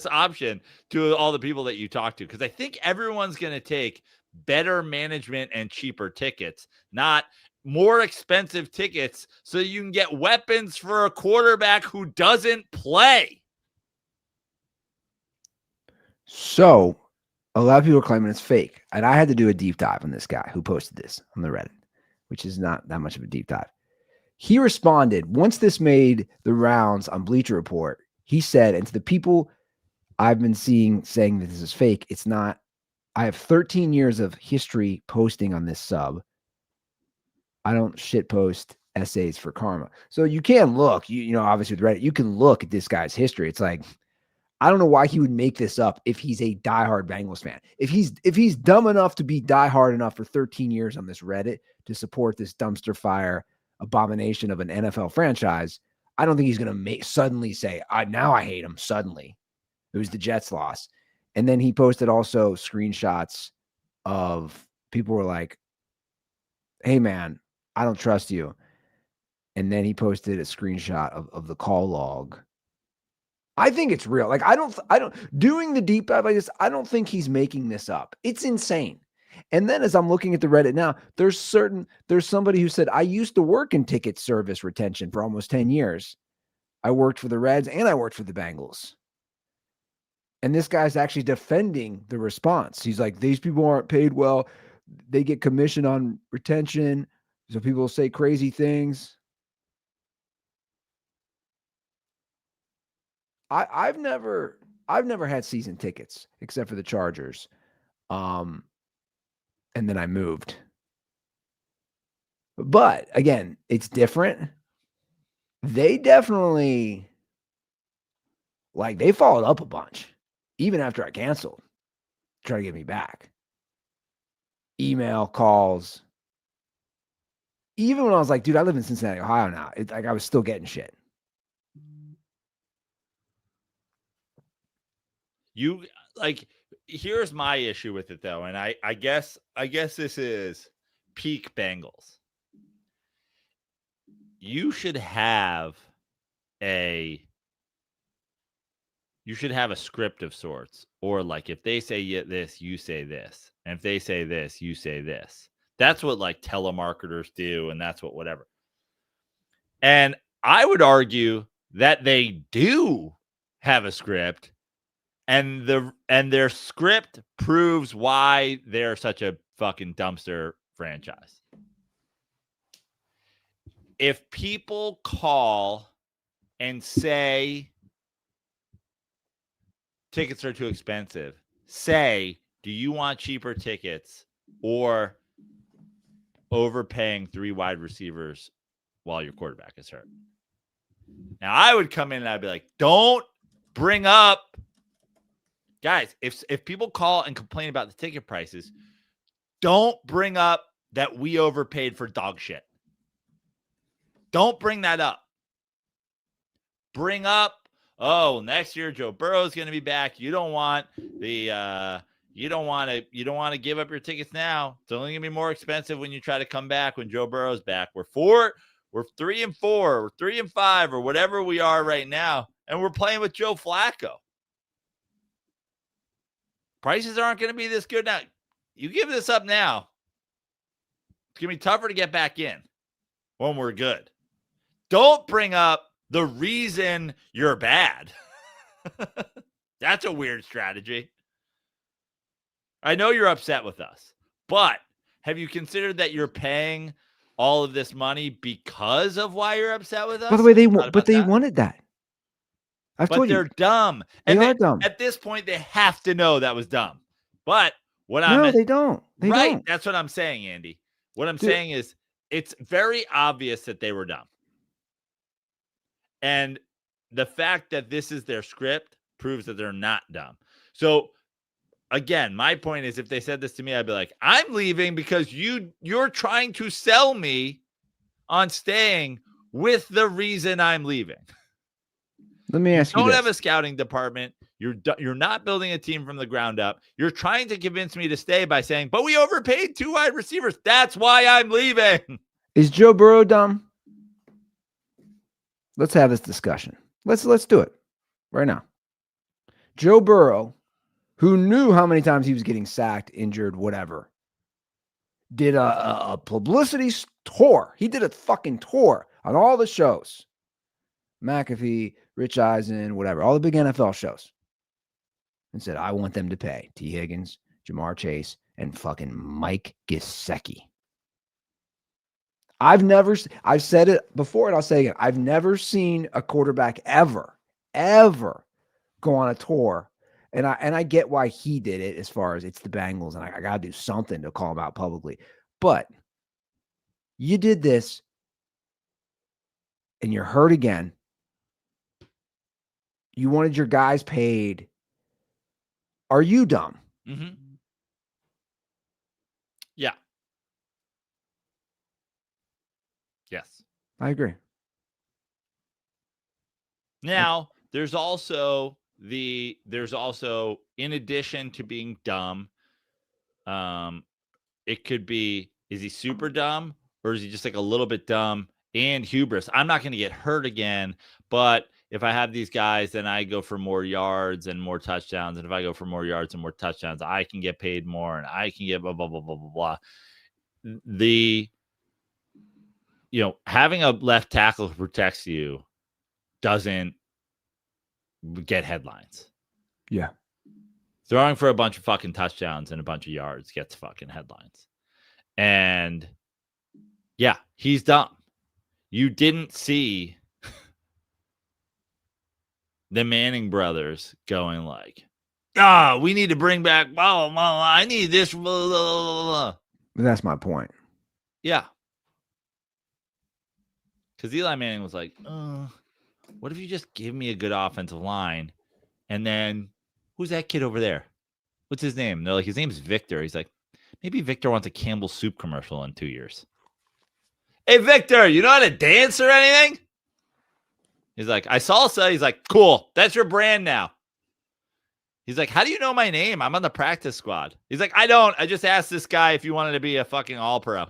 option to all the people that you talk to, because I think everyone's going to take better management and cheaper tickets, not more expensive tickets so you can get weapons for a quarterback who doesn't play. So a lot of people are claiming it's fake. And I had to do a deep dive on this guy who posted this on the Reddit, which is not that much of a deep dive. He responded, once this made the rounds on Bleacher Report, he said, and to the people I've been seeing saying that this is fake, it's not I have 13 years of history posting on this sub. I don't shit post essays for karma. So you can look, you know, obviously with Reddit, you can look at this guy's history. It's like, I don't know why he would make this up if he's a diehard Bengals fan. If he's dumb enough to be diehard enough for 13 years on this Reddit to support this dumpster fire abomination of an NFL franchise, I don't think he's going to suddenly say, now I hate him suddenly. It was the Jets loss. And then he posted also screenshots of people were like, hey man, I don't trust you. And then he posted a screenshot of the call log. I think it's real. Like, I don't doing the deep dive like this, I don't think he's making this up. It's insane. And then as I'm looking at the Reddit now, there's somebody who said, I used to work in ticket service retention for almost 10 years. I worked for the Reds and I worked for the Bengals. And this guy's actually defending the response. He's like, these people aren't paid well. They get commission on retention. So people say crazy things. I've never had season tickets except for the Chargers. And then I moved. But again, it's different. They definitely, like, they followed up a bunch, even after I canceled, try to get me back. Email, calls. Even when I was like, dude, I live in Cincinnati, Ohio now. Like, I was still getting shit. Here's my issue with it though, and I guess this is peak Bengals. You should have a script of sorts, or like if they say this, you say this, and if they say this, you say this. That's what like telemarketers do, and that's what whatever. And I would argue that they do have a script. And their script proves why they're such a fucking dumpster franchise. If people call and say tickets are too expensive, say, do you want cheaper tickets or overpaying 3 wide receivers while your quarterback is hurt? Now, I would come in and I'd be like, don't bring up. Guys, if people call and complain about the ticket prices, don't bring up that we overpaid for dog shit. Don't bring that up. Bring up, oh, next year Joe Burrow is going to be back. You don't want to give up your tickets now. It's only going to be more expensive when you try to come back when Joe Burrow's back. We're 3-4, we're 3-5, or whatever we are right now, and we're playing with Joe Flacco. Prices aren't going to be this good now. You give this up now, it's going to be tougher to get back in when we're good. Don't bring up the reason you're bad. That's a weird strategy. I know you're upset with us, but have you considered that you're paying all of this money because of why you're upset with us? By the way, they wanted that. But they're dumb. They are dumb. At this point, they have to know that was dumb. But they don't. They don't. That's what I'm saying, Andy. What I'm saying is it's very obvious that they were dumb. And the fact that this is their script proves that they're not dumb. So again, my point is if they said this to me, I'd be like, I'm leaving because you're trying to sell me on staying with the reason I'm leaving. Let me ask you don't this. have a scouting department. You're not building a team from the ground up. You're trying to convince me to stay by saying, but we overpaid 2 wide receivers. That's why I'm leaving. Is Joe Burrow dumb? Let's have this discussion. Let's do it right now. Joe Burrow, who knew how many times he was getting sacked, injured, whatever, did a publicity tour. He did a fucking tour on all the shows. McAfee, Rich Eisen, whatever, all the big NFL shows. And said, I want them to pay T. Higgins, Jamar Chase, and fucking Mike Gesicki. I've said it before and I'll say it again. I've never seen a quarterback ever go on a tour And I get why he did it as far as it's the Bengals, and I gotta do something to call him out publicly. But you did this and you're hurt again. You wanted your guys paid. Are you dumb? Mm-hmm. Yeah. Yes. I agree. Now, there's also in addition to being dumb, it could be, is he super dumb or is he just like a little bit dumb and hubris? I'm not going to get hurt again, but if I have these guys, then I go for more yards and more touchdowns. And if I go for more yards and more touchdowns, I can get paid more and I can get blah, blah, blah, blah, blah, blah. Having a left tackle who protects you doesn't get headlines. Yeah. Throwing for a bunch of fucking touchdowns and a bunch of yards gets fucking headlines. And yeah, he's dumb. You didn't see the Manning brothers going like, we need to bring back, blah, blah, blah, I need this, blah, blah, blah, blah. That's my point. Yeah. Because Eli Manning was like, what if you just give me a good offensive line? And then, who's that kid over there? What's his name? They're like, his name's Victor. He's like, maybe Victor wants a Campbell soup commercial in 2 years. Hey, Victor, you know how to dance or anything? He's like, I salsa. He's like, cool. That's your brand now. He's like, how do you know my name? I'm on the practice squad. He's like, I don't. I just asked this guy if you wanted to be a fucking all-pro.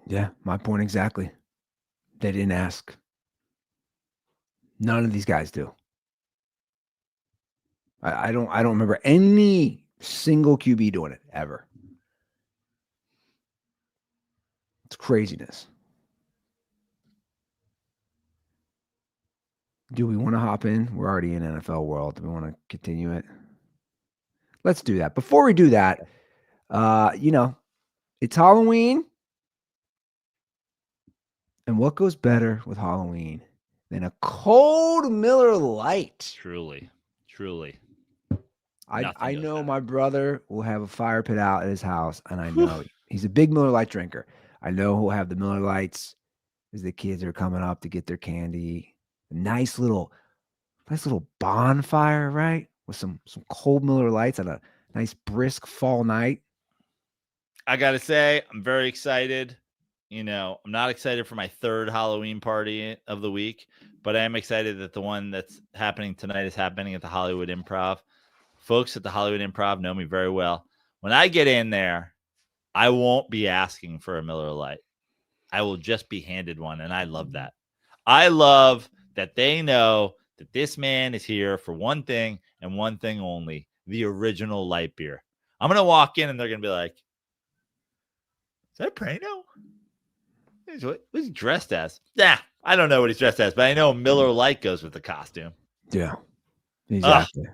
Yeah, my point exactly. They didn't ask. None of these guys do. I don't remember any single QB doing it ever. It's craziness. Do we want to hop in? We're already in NFL world. Do we want to continue it? Let's do that. Before we do that, it's Halloween. And what goes better with Halloween than a cold Miller Lite? Truly. I know my brother will have a fire pit out at his house, and I know he's a big Miller Lite drinker. I know he'll have the Miller Lites as the kids are coming up to get their candy. Nice little bonfire, right? With some cold Miller Lites on a nice brisk fall night. I gotta say, I'm very excited. I'm not excited for my third Halloween party of the week, but I am excited that the one that's happening tonight is happening at the Hollywood Improv. Folks at the Hollywood Improv know me very well. When I get in there, I won't be asking for a Miller Lite. I will just be handed one, and I love that. I love that they know that this man is here for one thing and one thing only, the original light beer. I'm going to walk in, and they're going to be like, is that Prano? What's he dressed as? Yeah, I don't know what he's dressed as, but I know Miller Lite goes with the costume. Yeah, exactly.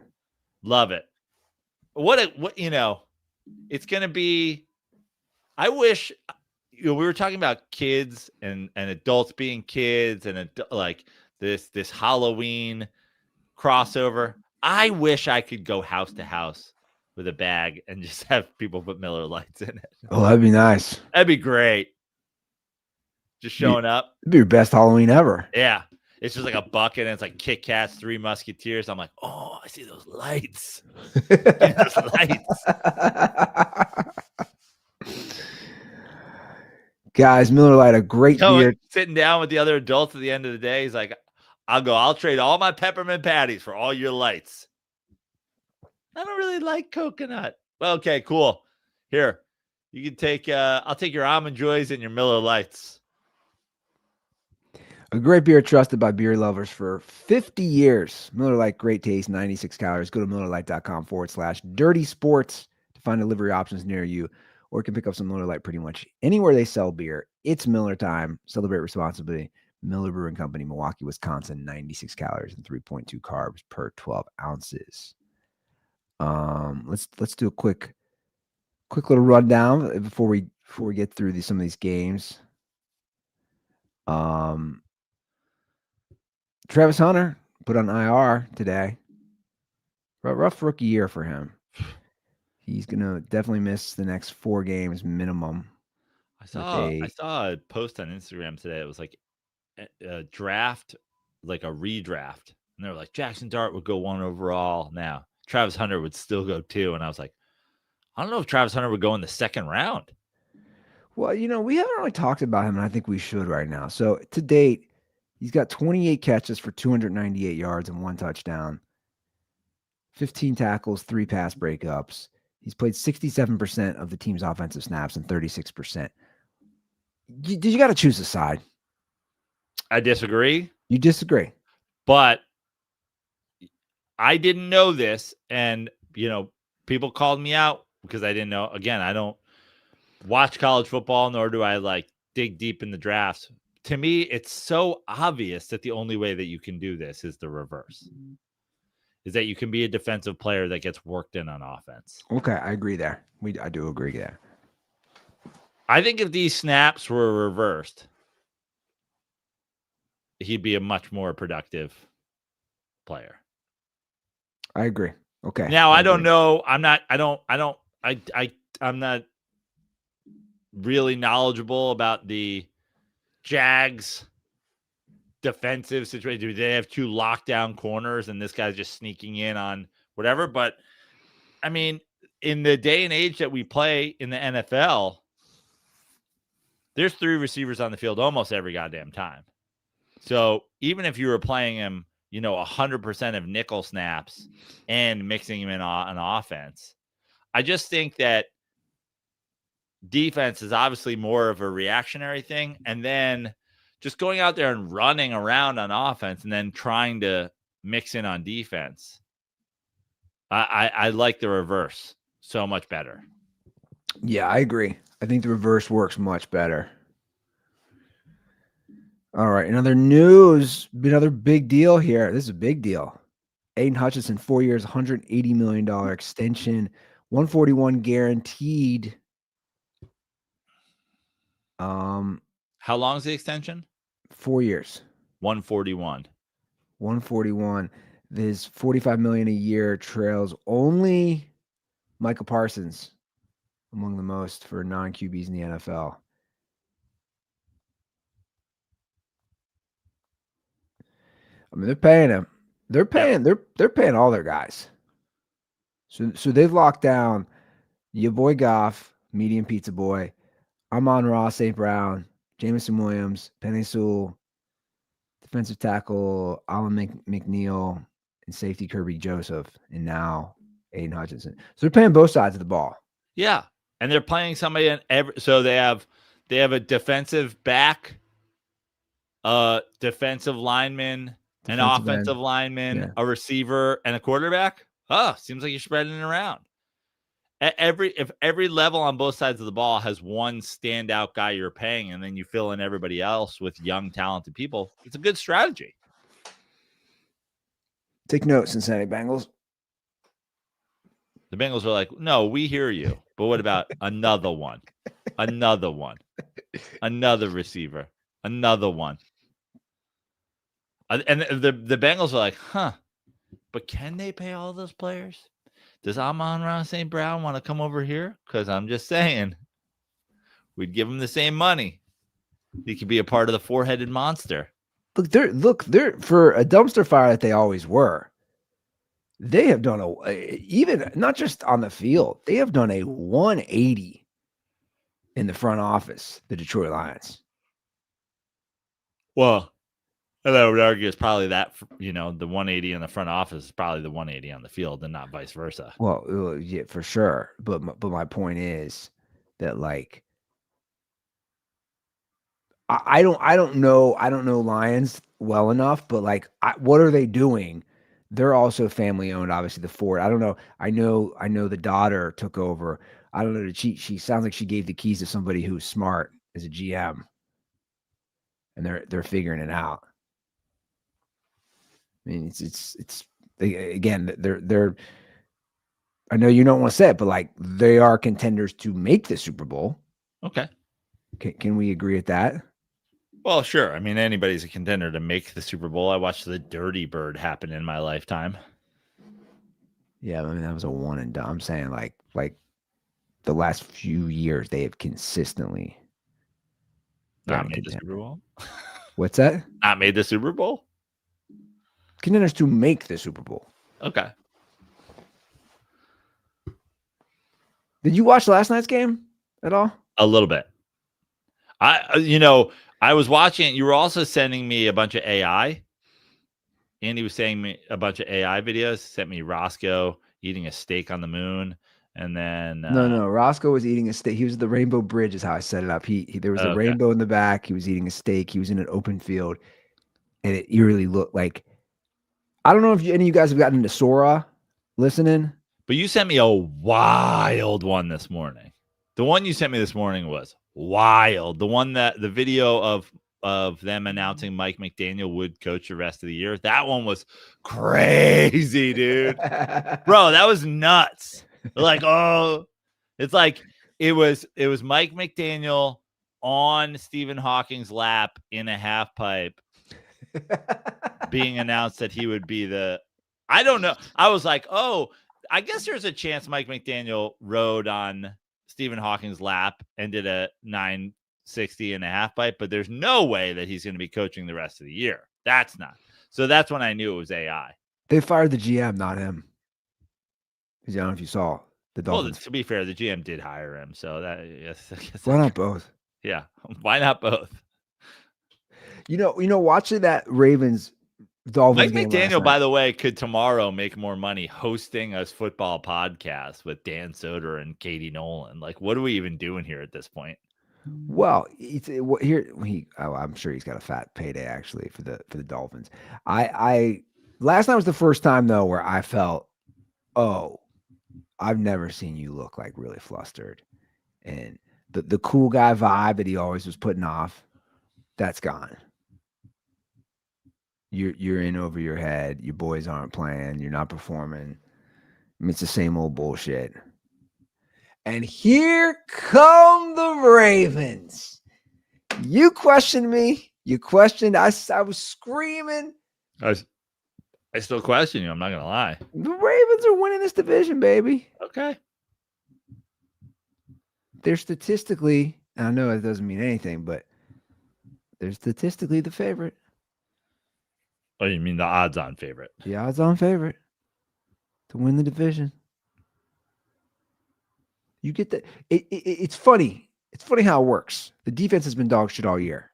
Love it. It's going to be, I wish, we were talking about kids and adults being kids and like this Halloween crossover. I wish I could go house to house with a bag and just have people put Miller Lites in it. Oh, that'd be nice. That'd be great. Just showing up. It'd be your best Halloween ever. Yeah. It's just like a bucket and it's like Kit Kats, Three Musketeers. I'm like, oh, I see those lights. Those lights. Guys, Miller Lite, a great beer. Sitting down with the other adults at the end of the day, he's like, I'll trade all my peppermint patties for all your lights. I don't really like coconut. Well, okay, cool. Here, you can take, I'll take your Almond Joys and your Miller Lights. A great beer trusted by beer lovers for 50 years. Miller Lite, great taste, 96 calories. Go to MillerLite.com/dirty sports to find delivery options near you, or you can pick up some Miller Lite pretty much anywhere they sell beer. It's Miller time. Celebrate responsibly. Miller Brewing Company, Milwaukee, Wisconsin, 96 calories and 3.2 carbs per 12 ounces. Let's do a quick little rundown before we get through some of these games. Travis Hunter put on IR today. Rough rookie year for him. He's gonna definitely miss the next 4 games minimum. I saw a post on Instagram today. It was like a draft, like a redraft, and they were like Jackson Dart would go 1 overall. Now Travis Hunter would still go 2, and I was like, I don't know if Travis Hunter would go in the second round. Well, we haven't really talked about him, and I think we should right now. So to date, he's got 28 catches for 298 yards and 1 touchdown, 15 tackles, 3 pass breakups. He's played 67% of the team's offensive snaps and 36%. You got to choose a side. I disagree. You disagree. But I didn't know this, and people called me out because I didn't know. Again, I don't watch college football, nor do I like dig deep in the drafts. To me, it's so obvious that the only way that you can do this is the reverse. Is that you can be a defensive player that gets worked in on offense. Okay, I agree there. I do agree there. I think if these snaps were reversed, he'd be a much more productive player. I agree. Okay. Now I don't know. I'm not really knowledgeable about the Jags defensive situation. Do they have 2 lockdown corners and this guy's just sneaking in on whatever? But I mean, in the day and age that we play in the NFL, there's 3 receivers on the field almost every goddamn time. So even if you were playing him, 100% of nickel snaps and mixing him in on offense, I just think that defense is obviously more of a reactionary thing. And then just going out there and running around on offense and then trying to mix in on defense. I like the reverse so much better. Yeah, I agree. I think the reverse works much better. All right, another big deal here. This is a big deal. Aiden Hutchinson, 4 years, $180 million extension, 141 guaranteed. How long is the extension? 4 years. 141. 141. There's $45 million a year. Trails only Micah Parsons among the most for non-QBs in the NFL. I mean, they're paying him. They're paying all their guys. So they've locked down your boy Goff, medium pizza boy, Amon-Ra St. Brown, Jameson Williams, Penei Sewell, defensive tackle Alan McNeil, and safety Kirby Joseph, and now Aiden Hutchinson. So they're paying both sides of the ball. Yeah, and they're playing somebody in every. So they have a defensive back, defensive lineman, an offensive lineman, a receiver, and a quarterback. Oh, seems like you're spreading it around. If every level on both sides of the ball has one standout guy you're paying, and then you fill in everybody else with young, talented people, it's a good strategy. Take note, Cincinnati Bengals. The Bengals are like, no, we hear you, but what about another one, another one, another receiver, another one? And the Bengals are like, but can they pay all those players? Does Amon-Ra St. Brown want to come over here? Because I'm just saying, we'd give him the same money. He could be a part of the 4-headed monster. Look, they're for a dumpster fire that they always were. They have done even not just on the field, they have done a 180 in the front office, the Detroit Lions. Well, I would argue it's probably that, the 180 in the front office is probably the 180 on the field and not vice versa. Well, yeah, for sure. But my point is that, like, I don't know Lions well enough, but like, what are they doing? They're also family owned, obviously. The Ford. I don't know. I know the daughter took over. I don't know. She sounds like she gave the keys to somebody who's smart as a GM, and they're figuring it out. I mean, they're. I know you don't want to say it, but like, they are contenders to make the Super Bowl. Okay. Can we agree at that? Well, sure. I mean, anybody's a contender to make the Super Bowl. I watched the Dirty Bird happen in my lifetime. Yeah, I mean that was a one and done. I'm saying like the last few years they have consistently been Not a made the Super contender. Bowl. What's that? Not made the Super Bowl. Contenders to make the Super Bowl. Okay. Did you watch last night's game at all? A little bit. I was watching it. You were also sending me a bunch of AI. Andy was saying me a bunch of AI videos. Sent me Roscoe eating a steak on the moon, and then No. Roscoe was eating a steak. He was at the Rainbow Bridge, is how I set it up. He there was a Okay. rainbow in the back. He was eating a steak. He was in an open field, and it eerily looked like. I don't know if any of you guys have gotten into Sora listening. But you sent me a wild one this morning. The one you sent me this morning was wild. The video of them announcing Mike McDaniel would coach the rest of the year. That one was crazy, dude. Bro, that was nuts. Like, oh, it's like it was Mike McDaniel on Stephen Hawking's lap in a half pipe being announced that he would be I don't know. I was like, oh, I guess there's a chance Mike McDaniel rode on Stephen Hawking's lap and did a 960 and a half pipe, but there's no way that he's going to be coaching the rest of the year. That's not. So that's when I knew it was AI. They fired the GM, not him. I don't know if you saw the Dolphins. Well, to be fair, the GM did hire him, so that yes. Why not both? Yeah, why not both? Watching that Ravens Dolphins Mike game McDaniel, by the way, could tomorrow make more money hosting a football podcast with Dan Soder and Katie Nolan. Like, what are we even doing here at this point? Well, I'm sure he's got a fat payday actually for the Dolphins. I last night was the first time though where I felt, oh, I've never seen you look like really flustered, and the cool guy vibe that he always was putting off, that's gone. You're in over your head. Your boys aren't playing. You're not performing. I mean, it's the same old bullshit. And here come the Ravens. You questioned me. You questioned. I was screaming. I still question you. I'm not gonna lie. The Ravens are winning this division, baby. Okay. They're statistically, I know it doesn't mean anything, but they're statistically the favorite. Oh, you mean the odds-on favorite? The odds-on favorite to win the division. You get that. It's funny. It's funny how it works. The defense has been dog shit all year.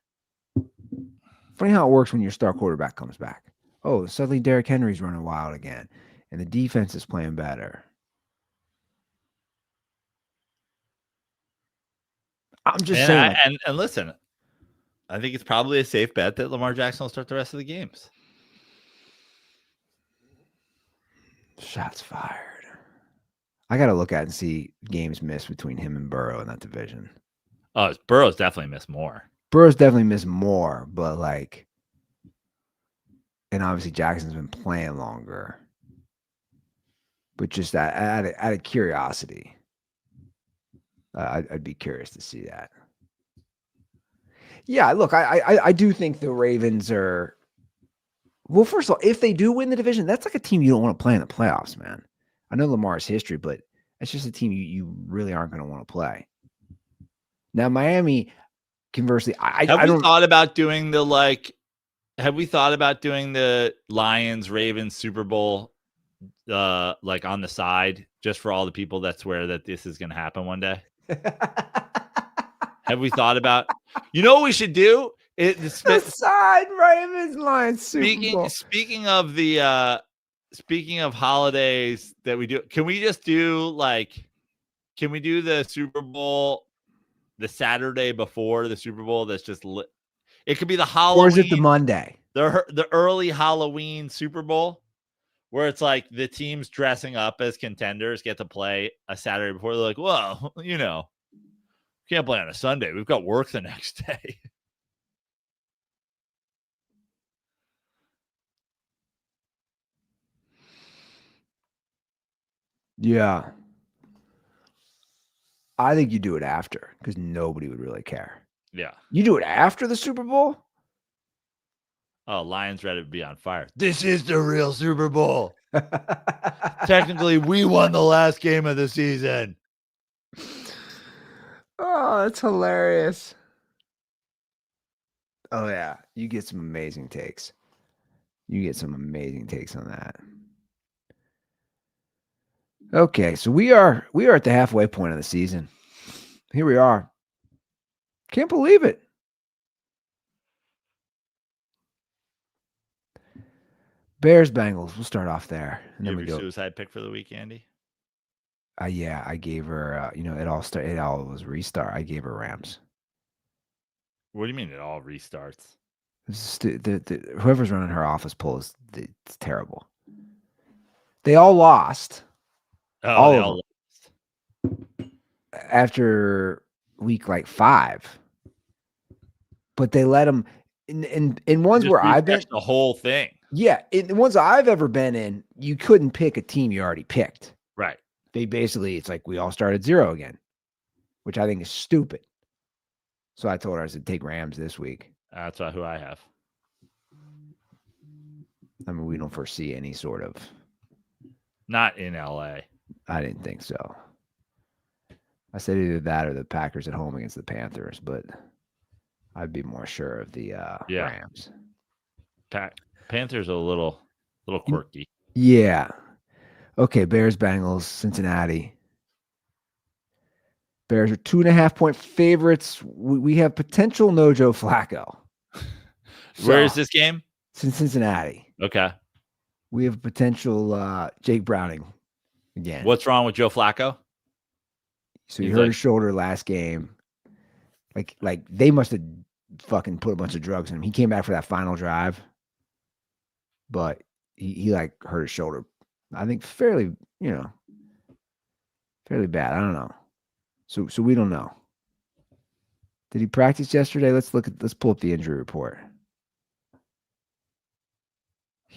Funny how it works when your star quarterback comes back. Oh, suddenly Derrick Henry's running wild again, and the defense is playing better. I'm just saying. And listen, I think it's probably a safe bet that Lamar Jackson will start the rest of the games. Shots fired. I got to look at and see games missed between him and Burrow in that division. Oh, Burrow's definitely missed more. Burrow's definitely missed more, but and obviously Jackson's been playing longer. But just out of curiosity, I'd be curious to see that. Yeah, look, I do think the Ravens are. Well, first of all, if they do win the division, that's like a team you don't want to play in the playoffs, man. I know Lamar's history, but it's just a team you really aren't going to want to play. Now, Miami, conversely, Have we thought about doing the Lions Ravens Super Bowl like on the side, just for all the people that swear that this is going to happen one day? Have we thought about? You know what we should do? The side Ravens Lions Super Bowl. Speaking of holidays that we do, can we just do can we do the Super Bowl the Saturday before the Super Bowl? That's just it could be the Halloween, or is it the Monday? The early Halloween Super Bowl, where it's like the teams dressing up as contenders get to play a Saturday before. They're like, well, can't play on a Sunday. We've got work the next day. Yeah. I think you do it after because nobody would really care. Yeah. You do it after the Super Bowl? Oh, Lions Reddit would be on fire. This is the real Super Bowl. Technically, we won the last game of the season. Oh, that's hilarious. Oh yeah, you get some amazing takes. You get some amazing takes on that. Okay, so we are at the halfway point of the season. Here we are. Can't believe it. Bears Bengals. We'll start off there, and You then have we your go. suicide pick for the week, Andy? Yeah, I gave her. It all was restart. I gave her Rams. What do you mean it all restarts? Whoever's running her office poll it's terrible. They all lost. Oh, All they of all them. lost. After week like 5, but they let them in ones Just where I've been. refresh the whole thing. Yeah, in the ones I've ever been in, you couldn't pick a team you already picked. Right. They basically, it's like we all start at 0 again, which I think is stupid. So I told her I said take Rams this week. That's who I have. I mean, we don't foresee any sort of. Not in LA. I didn't think so. I said either that or the Packers at home against the Panthers, but I'd be more sure of the Rams. Panthers are a little quirky. Yeah. Okay, Bears, Bengals, Cincinnati. Bears are 2.5-point favorites. We have potential no Joe Flacco. Where is this game? It's in Cincinnati. Okay. We have potential Jake Browning again. What's wrong with Joe Flacco? So he hurt his shoulder last game. Like they must have fucking put a bunch of drugs in him. He came back for that final drive, but he like hurt his shoulder. I think fairly bad. I don't know. So we don't know. Did he practice yesterday? Let's pull up the injury report.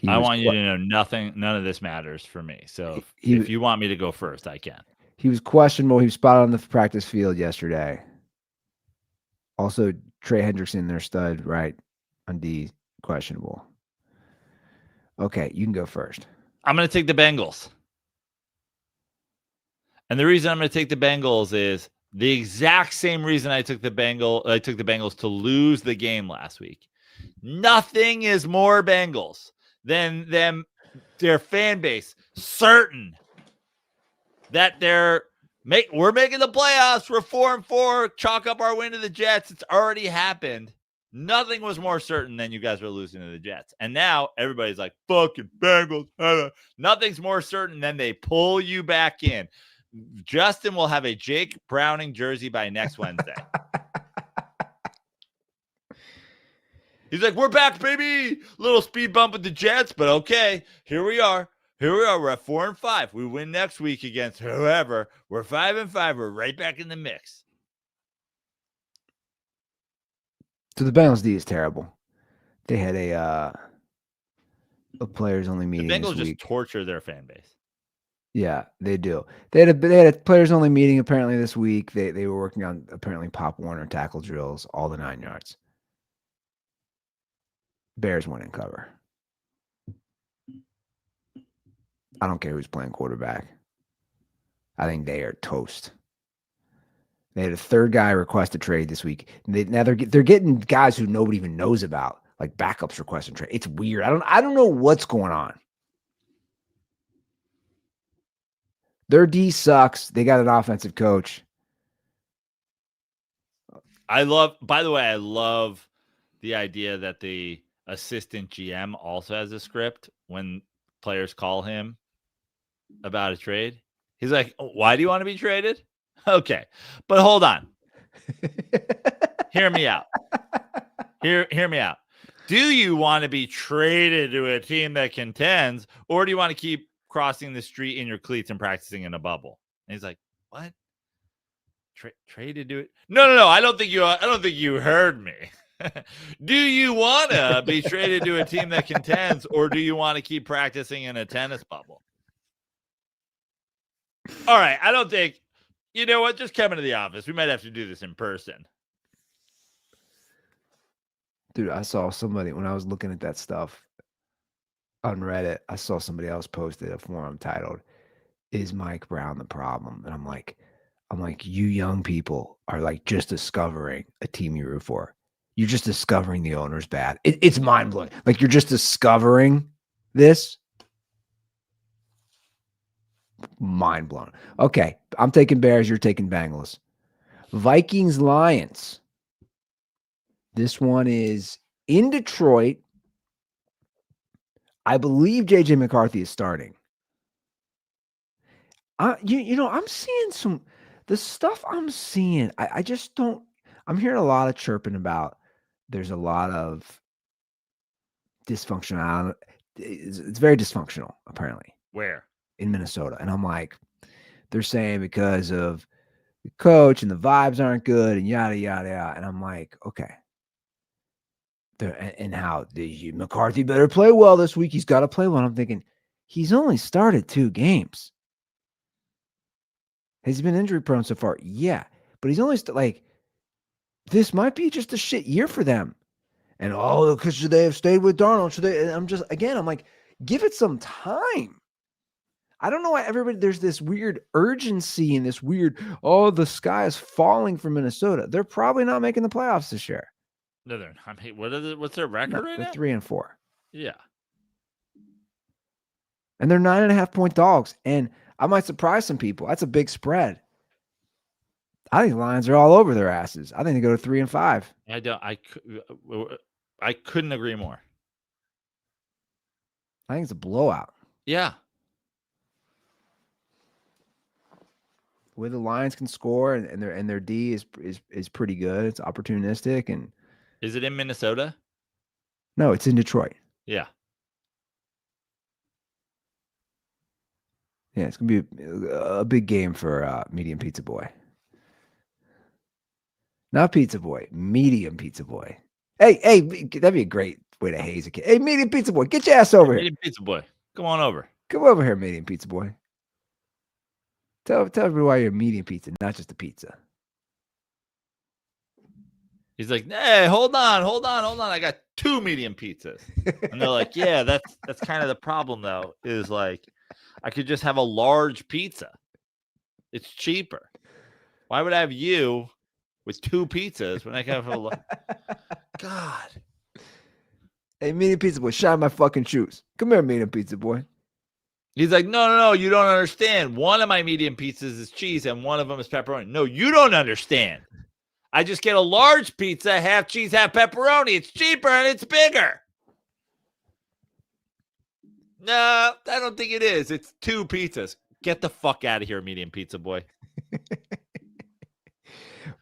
I want you to know nothing. None of this matters for me. So if you want me to go first, I can. He was questionable. He was spotted on the practice field yesterday. Also, Trey Hendrickson, their stud, right on D, questionable. Okay, you can go first. I'm going to take the Bengals. And the reason I'm going to take the Bengals is the exact same reason I took the Bengals to lose the game last week. Nothing is more Bengals than their fan base certain that we're making the playoffs. We're 4-4. Chalk up our win to the Jets. It's already happened. Nothing was more certain than you guys were losing to the Jets. And now everybody's like, fucking Bengals. Nothing's more certain than they pull you back in. Justin will have a Jake Browning jersey by next Wednesday. He's like, we're back, baby. Little speed bump with the Jets, but okay. Here we are. We're at 4-5. We win next week against whoever. We're 5-5. We're right back in the mix. So the Bengals D is terrible. They had a players only meeting. The Bengals this just torture their fan base. Yeah, they do. They had a players only meeting apparently this week. They were working on apparently Pop Warner tackle drills, all the 9 yards. Bears win and cover. I don't care who's playing quarterback. I think they are toast. They had a third guy request a trade this week. Now they're getting guys who nobody even knows about, like backups requesting trade. It's weird. I don't know what's going on. Their D sucks. They got an offensive coach. I love the idea that the assistant GM also has a script when players call him about a trade. He's like, why do you want to be traded? Okay. But hold on. Hear me out. Hear me out. Do you want to be traded to a team that contends, or do you want to keep crossing the street in your cleats and practicing in a bubble? And he's like, what? Traded to it? No. I don't think you heard me. Do you want to be traded to a team that contends, or do you want to keep practicing in a tennis bubble? All right. I don't think, you know what? Just come into the office. We might have to do this in person. Dude, I saw somebody when I was looking at that stuff on Reddit. I saw somebody else posted a forum titled "Is Mike Brown the problem?" And I'm like, you young people are like just discovering a team you root for. You're just discovering the owner's bad. It's mind blowing. Like you're just discovering this. Mind blown. Okay, I'm taking Bears. You're taking Bengals. Vikings Lions. This one is in Detroit. I believe JJ McCarthy is starting. I'm seeing the stuff I'm seeing. I just don't. I'm hearing a lot of chirping about. There's a lot of dysfunctional. It's very dysfunctional, apparently, Where? in Minnesota. And I'm like, they're saying because of the coach and the vibes aren't good and yada yada yada. And I'm like, okay. And how McCarthy better play well this week. He's got to play well. And I'm thinking, he's only started 2 games. Has he been injury prone so far? Yeah, but he's only this might be just a shit year for them. And because should they have stayed with Darnold? Should they? And I'm like, give it some time. I don't know why there's this weird urgency and this weird, the sky is falling for Minnesota. They're probably not making the playoffs this year. No, they're not. I mean, what's their record right they're now? 3-4. Yeah. And they're 9.5-point dogs. And I might surprise some people. That's a big spread. I think the Lions are all over their asses. I think they go to 3-5. I couldn't agree more. I think it's a blowout. Yeah. The way the Lions can score and their D is pretty good. It's opportunistic. And is it in Minnesota? No, it's in Detroit. Yeah. Yeah, it's gonna be a big game for Medium Pizza Boy. Not Pizza Boy, Medium Pizza Boy. Hey, that'd be a great way to haze a kid. Hey, Medium Pizza Boy, get your ass over here. Medium Pizza Boy, come on over. Come over here, Medium Pizza Boy. Tell everybody why you're a medium pizza, not just a pizza. He's like, hey, hold on. I got 2 medium pizzas. And they're like, yeah, that's kind of the problem though, is like I could just have a large pizza. It's cheaper. Why would I have you with 2 pizzas when I can have a God. Hey, Medium Pizza Boy, shine my fucking shoes. Come here, Medium Pizza Boy. He's like, no, you don't understand. One of my medium pizzas is cheese and one of them is pepperoni. No, you don't understand. I just get a large pizza, half cheese, half pepperoni. It's cheaper and it's bigger. No, I don't think it is. It's 2 pizzas. Get the fuck out of here, Medium Pizza Boy.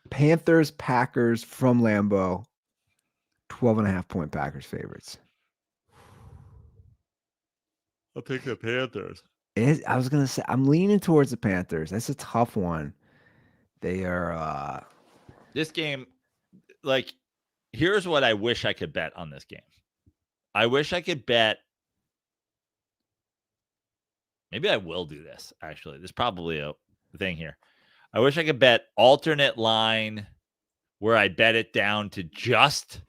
Panthers, Packers from Lambeau. 12.5-point Packers favorites. I'll take the Panthers. I was going to say, I'm leaning towards the Panthers. That's a tough one. They are... This game, like, here's what I wish I could bet on this game. I wish I could bet. Maybe I will do this, actually. There's probably a thing here. I wish I could bet alternate line where I bet it down to just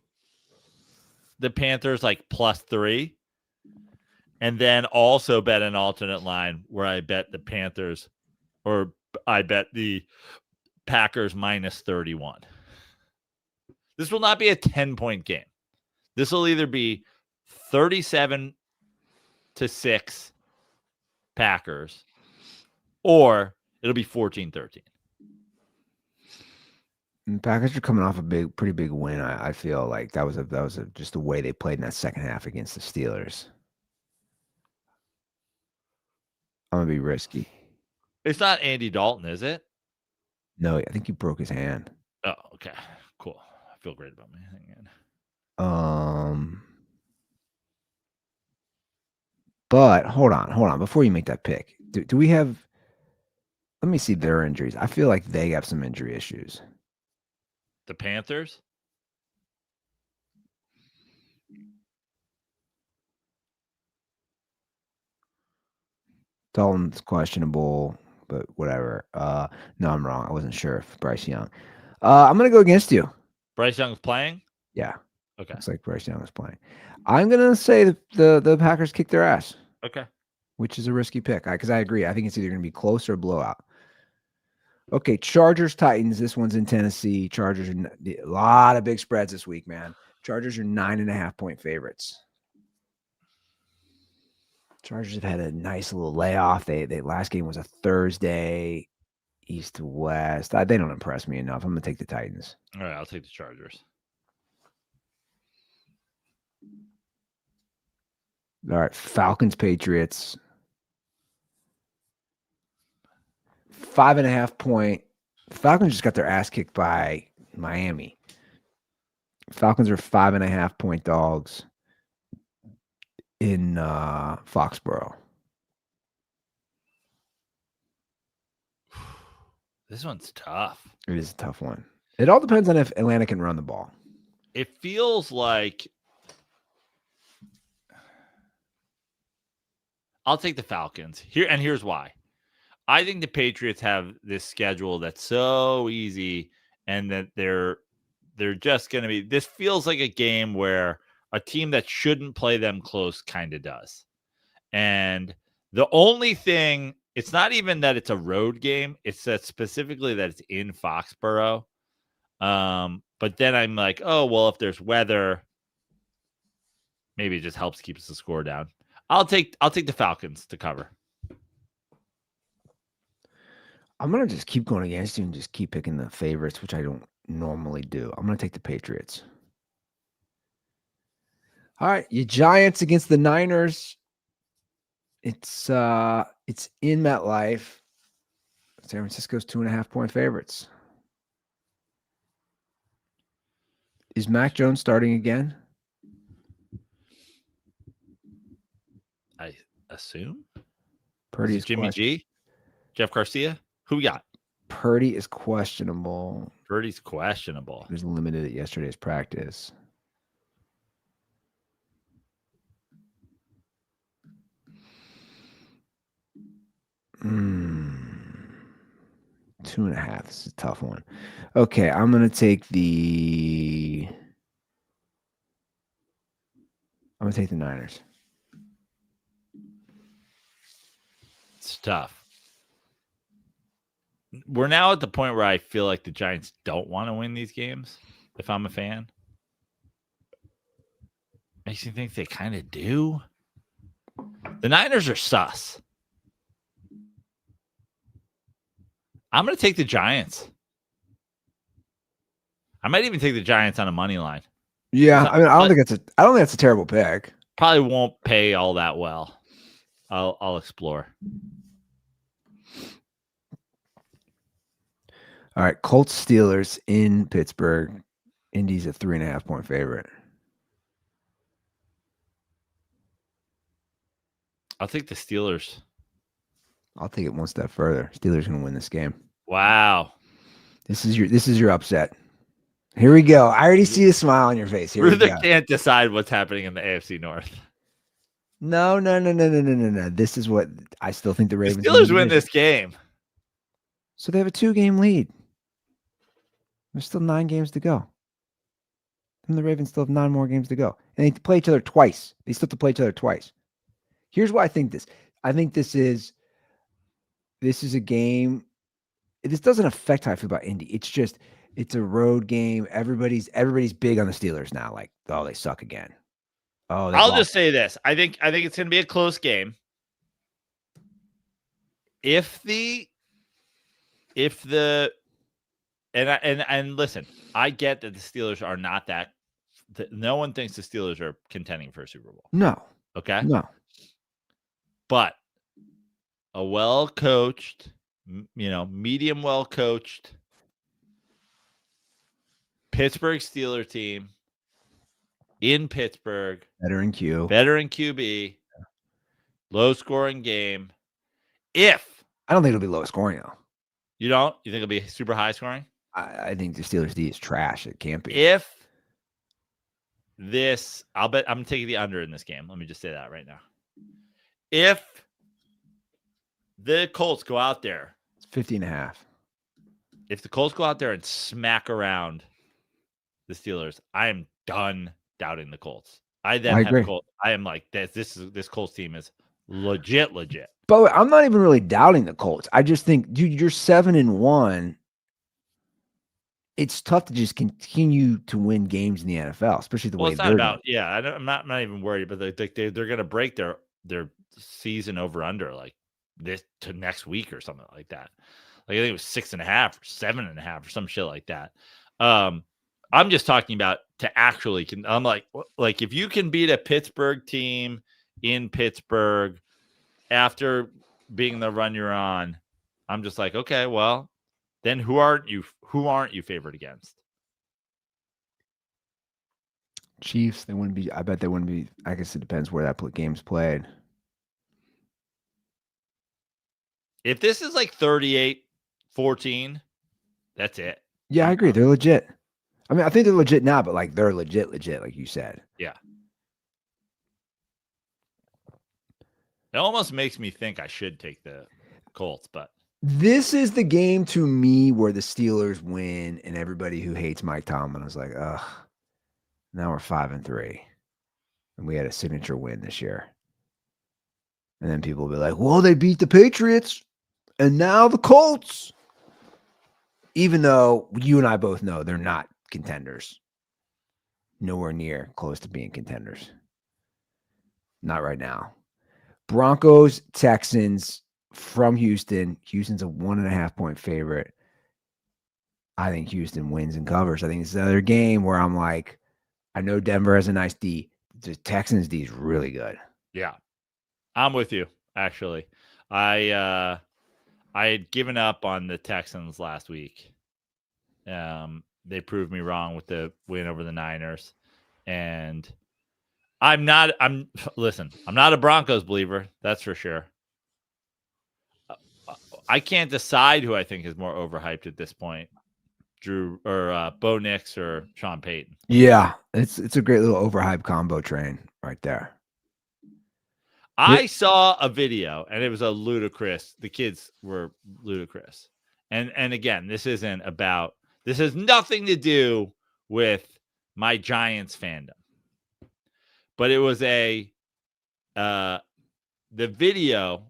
the Panthers, like +3. And then also bet an alternate line where I bet the Panthers, or I bet the Packers -31. This will not be a 10-point game. This will either be 37-6 Packers, or it'll be 14-13. The Packers are coming off a pretty big win. I feel like that was just the way they played in that second half against the Steelers. I'm gonna be risky. It's not Andy Dalton, is it? No, I think he broke his hand. Oh, okay, cool. I feel great about my hand. But hold on. Before you make that pick, do we have? Let me see their injuries. I feel like they have some injury issues. The Panthers? Dalton's questionable, but whatever. No, I'm wrong. I wasn't sure if Bryce Young. I'm gonna go against you. Bryce Young's playing? Yeah. Okay. Looks like Bryce Young is playing. I'm gonna say the Packers kick their ass, Okay. which is a risky pick. Because I agree. I think it's either gonna be close or blowout. Okay, Chargers Titans. This one's in Tennessee. Chargers are a lot of big spreads this week, man. Chargers are 9.5-point favorites. Chargers have had a nice little layoff. They last game was a Thursday, east to west. They don't impress me enough. I'm gonna take the Titans. All right, I'll take the Chargers. All right, Falcons Patriots. 5.5-point. Falcons just got their ass kicked by Miami. Falcons are 5.5-point dogs in Foxborough. This one's tough. It is a tough one. It all depends on if Atlanta can run the ball. It feels like I'll take the Falcons. Here's why. I think the Patriots have this schedule that's so easy, and that they're just going to be. This feels like a game where a team that shouldn't play them close kind of does. And the only thing, it's not even that it's a road game. It's that specifically that it's in Foxborough. But then I'm like, oh, well, if there's weather, maybe it just helps keeps the score down. I'll take the Falcons to cover. I'm going to just keep going against you and just keep picking the favorites, which I don't normally do. I'm going to take the Patriots. All right, your Giants against the Niners. It's in MetLife. San Francisco's 2.5-point favorites. Is Mac Jones starting again? I assume. Purdy is Jimmy G, Jeff Garcia. Who we got? Purdy is questionable. Purdy's questionable. He was limited at yesterday's practice. Mm. 2.5. This is a tough one. Okay, I'm gonna take the Niners. It's tough. We're now at the point where I feel like the Giants don't want to win these games. If I'm a fan, makes me think they kind of do. The Niners are sus. I'm going to take the Giants. I might even take the Giants on a money line. Yeah, I mean, I don't think that's a terrible pick. Probably won't pay all that well. I'll explore. All right, Colts Steelers in Pittsburgh. Indy's a 3.5-point favorite. I'll take the Steelers. I'll take it one step further. Steelers going to win this game. Wow. This is your upset. Here we go. I already see the smile on your face. Here Ruther we go. can't decide what's happening in the AFC North. No. This is what I still think the Ravens. The Steelers win this game. So they have a 2-game lead. There's still 9 games to go. And the Ravens still have 9 more games to go. And they play each other twice. They still have to play each other twice. Here's why I think this. I think this is a game. This doesn't affect how I feel about Indy. It's just it's a road game. Everybody's big on the Steelers now. Like, oh, they suck again. Oh, I'll just say this. I think it's going to be a close game. If the and listen, I get that the Steelers are not that. No one thinks the Steelers are contending for a Super Bowl. No. Okay. No. But a well-coached, medium well-coached Pittsburgh Steelers team in Pittsburgh. Veteran QB. Low-scoring game. I don't think it'll be low scoring though. You don't? You think it'll be super high scoring? I think the Steelers D is trash. It can't be. I'll bet I'm taking the under in this game. Let me just say that right now. If the Colts go out there, it's 50.5. If the Colts go out there and smack around the Steelers, I am done doubting the Colts. I then I have agree. Colts. I am like this Colts team is legit. But I'm not even really doubting the Colts. I just think, dude, you're 7-1. It's tough to just continue to win games in the NFL, especially the Well, way it's not they're about doing. I'm not even worried, but they're going to break their season over under like this to next week or something like that. Like I think it was 6.5 or 7.5 or some shit like that. I'm just talking about to actually I'm like if you can beat a Pittsburgh team in Pittsburgh after being the run you're on, I'm just like, okay, well, then who aren't you favored against? Chiefs, they wouldn't be. I bet they wouldn't be. I guess it depends where that game's played. If this is like 38-14, that's it. Yeah, I agree. They're legit. I mean, I think they're legit now, but like they're legit, like you said. Yeah. It almost makes me think I should take the Colts, but This is the game to me where the Steelers win, and everybody who hates Mike Tomlin is like, ugh. Now we're 5-3, and we had a signature win this year. And then people will be like, well, they beat the Patriots, and now the Colts. Even though you and I both know they're not contenders. Nowhere near close to being contenders. Not right now. Broncos, Texans from Houston. Houston's a 1.5-point favorite. I think Houston wins and covers. I think it's another game where I'm like, I know Denver has a nice D. The Texans D is really good. yeah, I'm with you. Actually, I had given up on the Texans last week. They proved me wrong with the win over the Niners, and I'm not a Broncos believer. That's for sure. I can't decide who I think is more overhyped at this point. Drew or Bo Nix or Sean Payton. Yeah, it's a great little overhyped combo train right there. I saw a video and it was a ludicrous. The kids were ludicrous. And again, this has nothing to do with my Giants fandom. But it was the video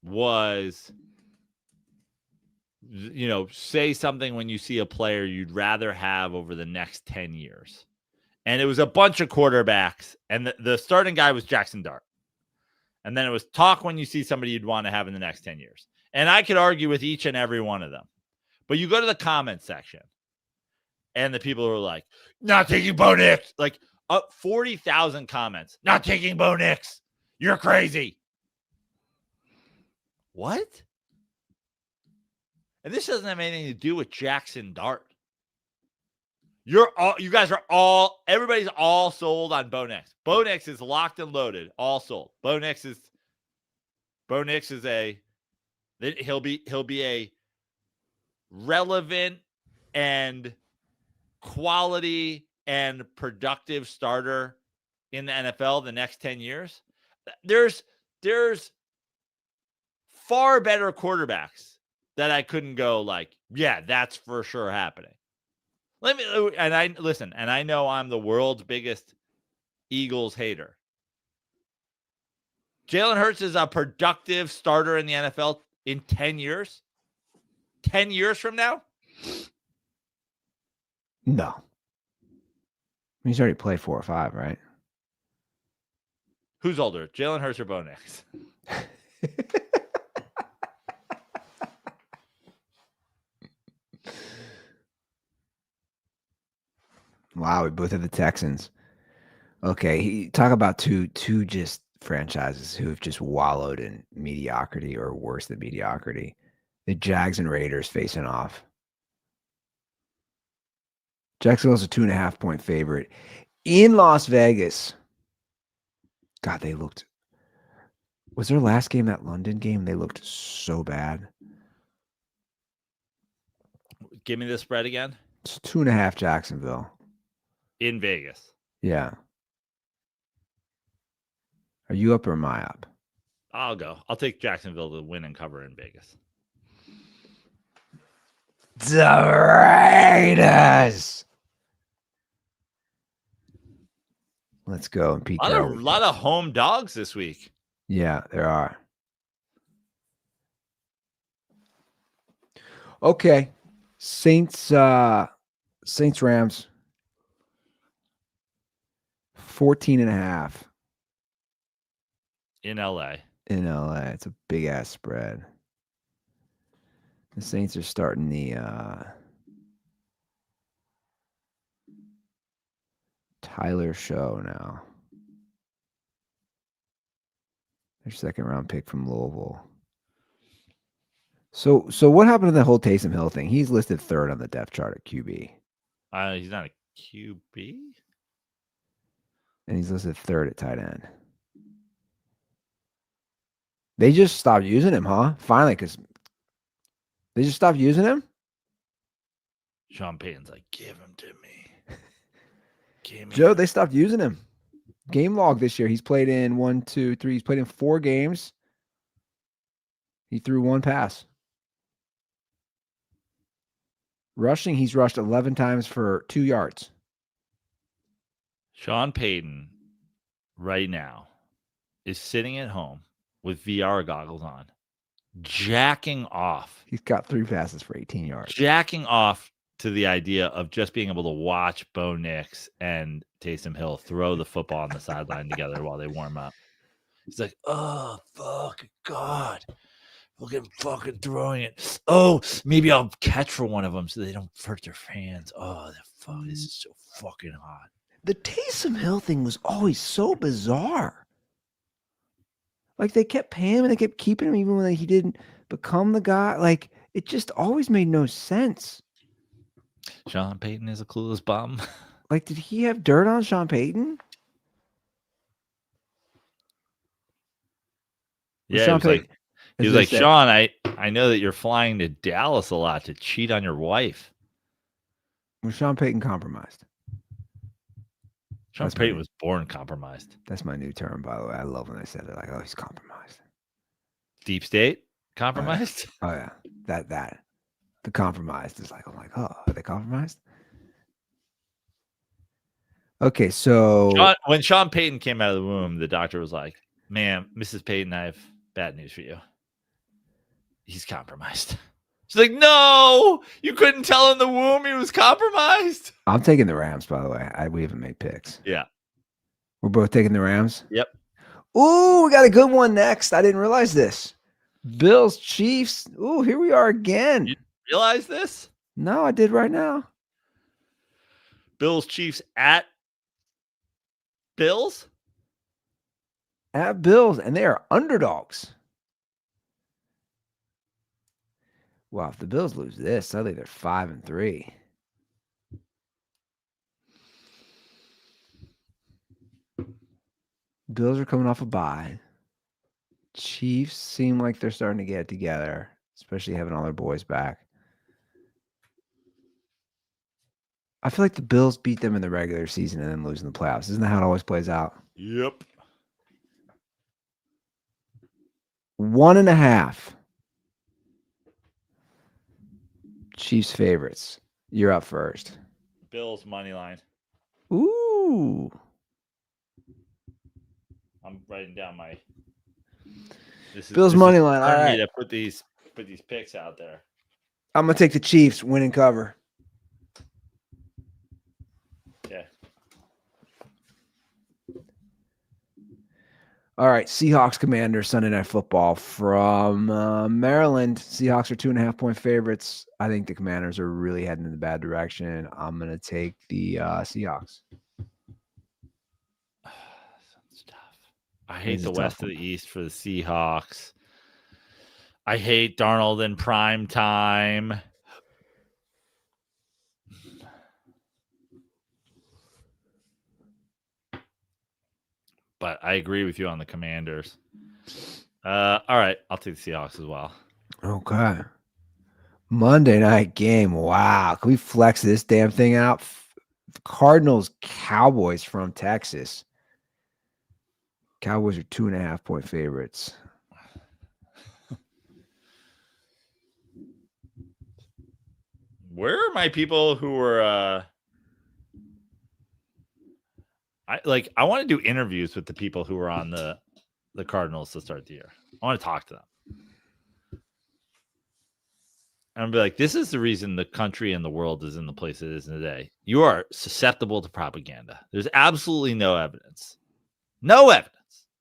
was, say something when you see a player you'd rather have over the next 10 years. And it was a bunch of quarterbacks. And the starting guy was Jackson Dart. And then it was talk when you see somebody you'd want to have in the next 10 years. And I could argue with each and every one of them. But you go to the comment section, and the people are like, not taking Bo Nix. Like 40,000 comments. Not taking Bo Nix. You're crazy. What? And this doesn't have anything to do with Jackson Dart. Everybody's all sold on Bo Nix. Bo Nix is locked and loaded, all sold. Bo Nix is he'll be a relevant and quality and productive starter in the NFL the next 10 years. There's far better quarterbacks that I couldn't go like, yeah, that's for sure happening. I know I'm the world's biggest Eagles hater. Jalen Hurts is a productive starter in the NFL in 10 years. 10 years from now? No. He's already played 4 or 5, right? Who's older, Jalen Hurts or Bo Nix? Wow, we both have the Texans. Okay, talk about two just franchises who have just wallowed in mediocrity or worse than mediocrity. The Jags and Raiders facing off. Jacksonville's a 2.5-point favorite in Las Vegas. God, they looked. Was their last game that London game? They looked so bad. Give me the spread again. It's 2.5 Jacksonville. In Vegas. Yeah. Are you up or am I up? I'll go. I'll take Jacksonville to win and cover in Vegas. The Raiders. Let's go. And Pete A Carroll. lot of home dogs this week. Yeah, there are. Okay. Saints Rams 14.5 In LA. in LA. It's a big ass spread. The Saints are starting the Tyler show now. Their second round pick from Louisville. So what happened to the whole Taysom Hill thing? He's listed third on the depth chart at QB. He's not a QB. And he's listed third at tight end. They just stopped using him, huh? Finally, because they just stopped using him? Sean Payton's like, give him to me. Give me Joe, him. they stopped using him. Game log this year. He's played in 1, 2, 3. He's played in 4 games. He threw 1 pass. Rushing, he's rushed 11 times for 2 yards. Sean Payton right now is sitting at home with VR goggles on, jacking off. He's got 3 passes for 18 yards. Jacking off to the idea of just being able to watch Bo Nix and Taysom Hill throw the football on the sideline together while they warm up. He's like, oh, fuck, God. Look at him fucking throwing it. Oh, maybe I'll catch for one of them so they don't hurt their fans. Oh, this is so fucking hot. The Taysom Hill thing was always so bizarre. Like, they kept paying him and they kept keeping him even when he didn't become the guy. Like, it just always made no sense. Sean Payton is a clueless bum. Like, did he have dirt on Sean Payton? Yeah, Sean he was Payton, he was like, Sean, I know that you're flying to Dallas a lot to cheat on your wife. was Sean Payton compromised? Sean Payton was born compromised. That's my new term, by the way. I love when they said it. Like, oh, he's compromised. Deep state compromised? Oh, yeah. That. The compromised is like, I'm like, oh, are they compromised? Okay, so when Sean Payton came out of the womb, the doctor was like, ma'am, Mrs. Payton, I have bad news for you. He's compromised. She's like, no, you couldn't tell in the womb he was compromised. I'm taking the Rams, by the way. We haven't made picks. Yeah. We're both taking the Rams? Yep. Ooh, we got a good one next. I didn't realize this. Bills, Chiefs. Ooh, here we are again. You realize this? No, I did right now. Bills, Chiefs at Bills? At Bills, and they are underdogs. Wow, if the Bills lose this, suddenly they're 5-3. Bills are coming off a bye. Chiefs seem like they're starting to get it together, especially having all their boys back. I feel like the Bills beat them in the regular season and then lose in the playoffs. Isn't that how it always plays out? Yep. 1.5. Chiefs favorites. You're up first. Bills money line. Ooh. I'm writing down my Bills money line. All right. To put these picks out there. I'm gonna take the Chiefs win and cover. Yeah. All right, Seahawks Commanders Sunday Night Football from Maryland. Seahawks are 2.5-point favorites. I think the Commanders are really heading in the bad direction. I'm going to take the Seahawks. Sounds tough. I hate the West to the East for the Seahawks. I hate Darnold in prime time. But I agree with you on the Commanders. All right, I'll take the Seahawks as well. Okay. Monday night game. Wow. Can we flex this damn thing out? Cardinals, Cowboys from Texas. Cowboys are 2.5-point favorites. Where are my people who were I want to do interviews with the people who were on the Cardinals to start the year. I want to talk to them. And I'll be like, this is the reason the country and the world is in the place it is today. You are susceptible to propaganda. There's absolutely no evidence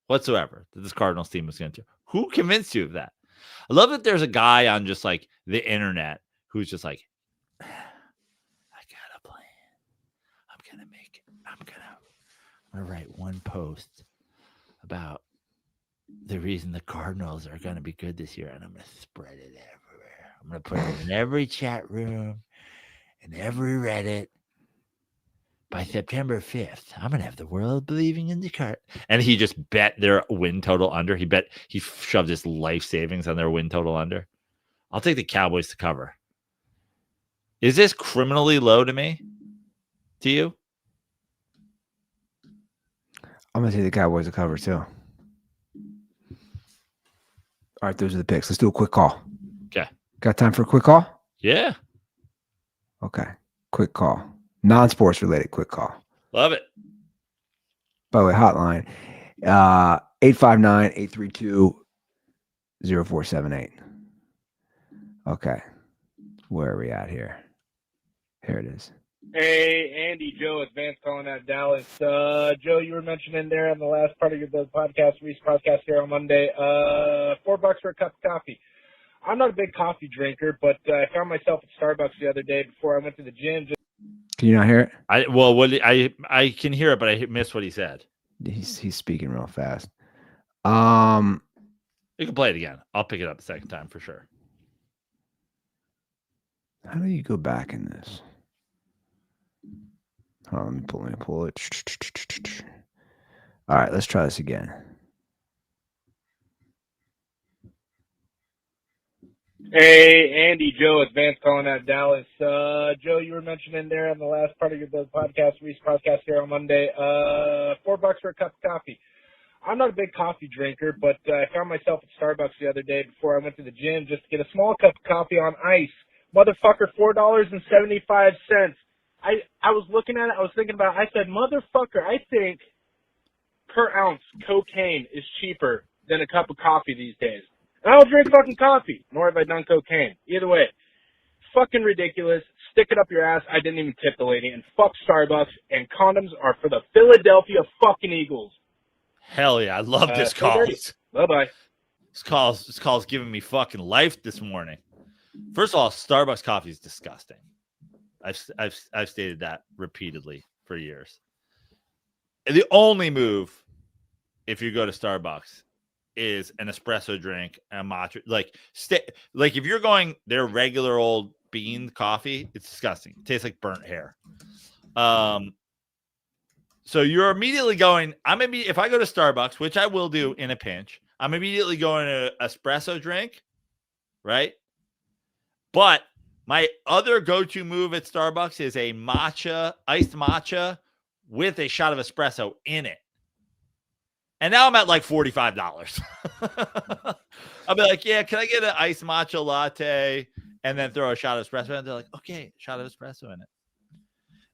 whatsoever that this Cardinals team is going to. Who convinced you of that? I love that there's a guy on just like the internet who's just like, I got a plan. I'm going to write one post about the reason the Cardinals are going to be good this year, and I'm going to spread it everywhere. I'm going to put it in every chat room, in every Reddit. By September 5th, I'm going to have the world believing in the card. And he just bet their win total under. He shoved his life savings on their win total under. I'll take the Cowboys to cover. Is this criminally low to me? To you? I'm going to take the Cowboys to cover too. All right, those are the picks. Let's do a quick call. Okay. Got time for a quick call? Yeah. Okay. Quick call. Non-sports related quick call. Love it. By the way, hotline 859-832-0478. Okay. Where are we at here? Here it is. Hey, Andy, Joe, it's Vance calling out of Dallas. Joe, you were mentioning there on the last part of the podcast, recent podcast here on Monday, $4 for a cup of coffee. I'm not a big coffee drinker, but I found myself at Starbucks the other day before I went to the gym. Can you not hear it? I can hear it, but I missed what he said. He's speaking real fast. You can play it again. I'll pick it up the second time for sure. How do you go back in this? Hold on, let me pull it. All right, let's try this again. Hey, Andy, Joe, it's Vance calling out of Dallas. Joe, you were mentioning there on the last part of the podcast, recent podcast here on Monday, $4 for a cup of coffee. I'm not a big coffee drinker, but I found myself at Starbucks the other day before I went to the gym just to get a small cup of coffee on ice. Motherfucker, $4.75. I was looking at it, I was thinking about it, I said, motherfucker, I think per ounce cocaine is cheaper than a cup of coffee these days. And I don't drink fucking coffee, nor have I done cocaine. Either way, fucking ridiculous. Stick it up your ass. I didn't even tip the lady. And fuck Starbucks. And condoms are for the Philadelphia fucking Eagles. Hell yeah, I love this call. Bye-bye. This call's giving me fucking life this morning. First of all, Starbucks coffee is disgusting. I've stated that repeatedly for years. And the only move, if you go to Starbucks, is an espresso drink and a matcha. Like if you're going their regular old bean coffee, it's disgusting. It tastes like burnt hair. So you're immediately going, if I go to Starbucks, which I will do in a pinch, I'm immediately going to espresso drink, right? But my other go-to move at Starbucks is a iced matcha with a shot of espresso in it. And now I'm at like $45. I'll be like, yeah, can I get an iced matcha latte and then throw a shot of espresso? And they're like, okay, shot of espresso in it.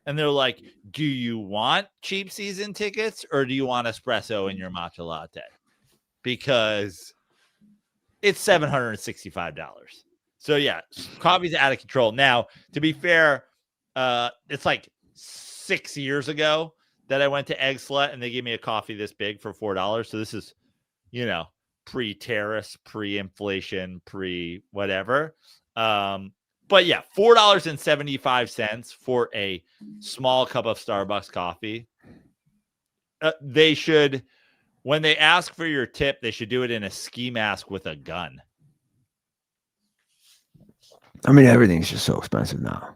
And they're like, do you want cheap season tickets or do you want espresso in your matcha latte? Because it's $765. So yeah, coffee's out of control. Now, to be fair, it's like 6 years ago that I went to Egg Slut and they gave me a coffee this big for $4. So this is, pre-terrace, pre-inflation, pre-whatever. But yeah, $4.75 for a small cup of Starbucks coffee. They should, when they ask for your tip, they should do it in a ski mask with a gun. I mean, everything's just so expensive now.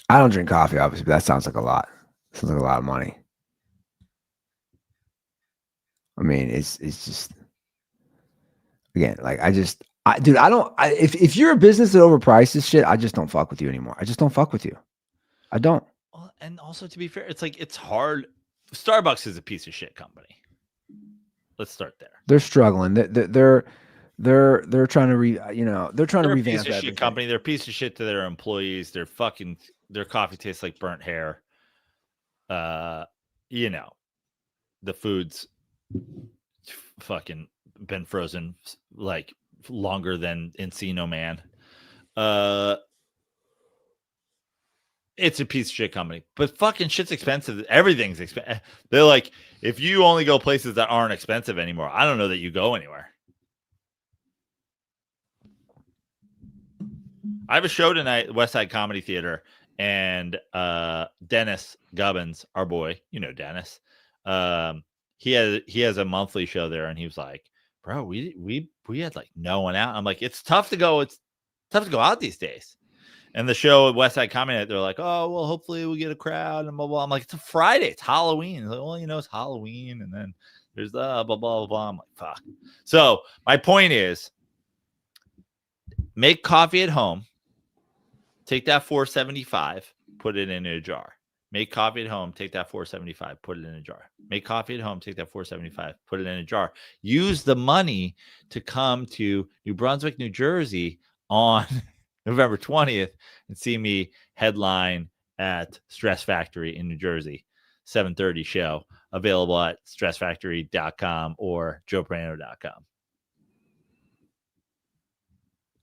I don't drink coffee, obviously, but that sounds like a lot. Sounds like a lot of money. I mean, it's just, again, like if you're a business that overprices shit, I just don't fuck with you anymore. I just don't fuck with you. I don't. Well, and also, to be fair, it's like, it's hard. Starbucks is a piece of shit company. Let's start there. They're struggling. They're trying to they're trying to revamp piece of shit company. They're a piece of shit to their employees. Their coffee tastes like burnt hair. you know, the food's fucking been frozen like longer than Encino Man. It's a piece of shit company, but fucking shit's expensive. Everything's expensive. They're like, if you only go places that aren't expensive anymore, I don't know that you go anywhere. I have a show tonight, West Side Comedy Theater, and Dennis Gubbins, our boy, you know Dennis. He has a monthly show there, and he was like, "Bro, we had like no one out." I'm like, "It's tough to go. It's tough to go out these days." And the show at West Side Comedy Night, they're like, "Oh, well, hopefully we get a crowd and blah blah." I'm like, "It's a Friday. It's Halloween." Like, well, you know, it's Halloween, and then there's the blah blah blah. I'm like, "Fuck." So my point is, make coffee at home. Take that $4.75, put it in a jar. Make coffee at home. Take that $4.75, put it in a jar. Make coffee at home. Take that $4.75, put it in a jar. Use the money to come to New Brunswick, New Jersey on November 20th and see me headline at Stress Factory in New Jersey. 7:30 show, available at stressfactory.com or joeprano.com.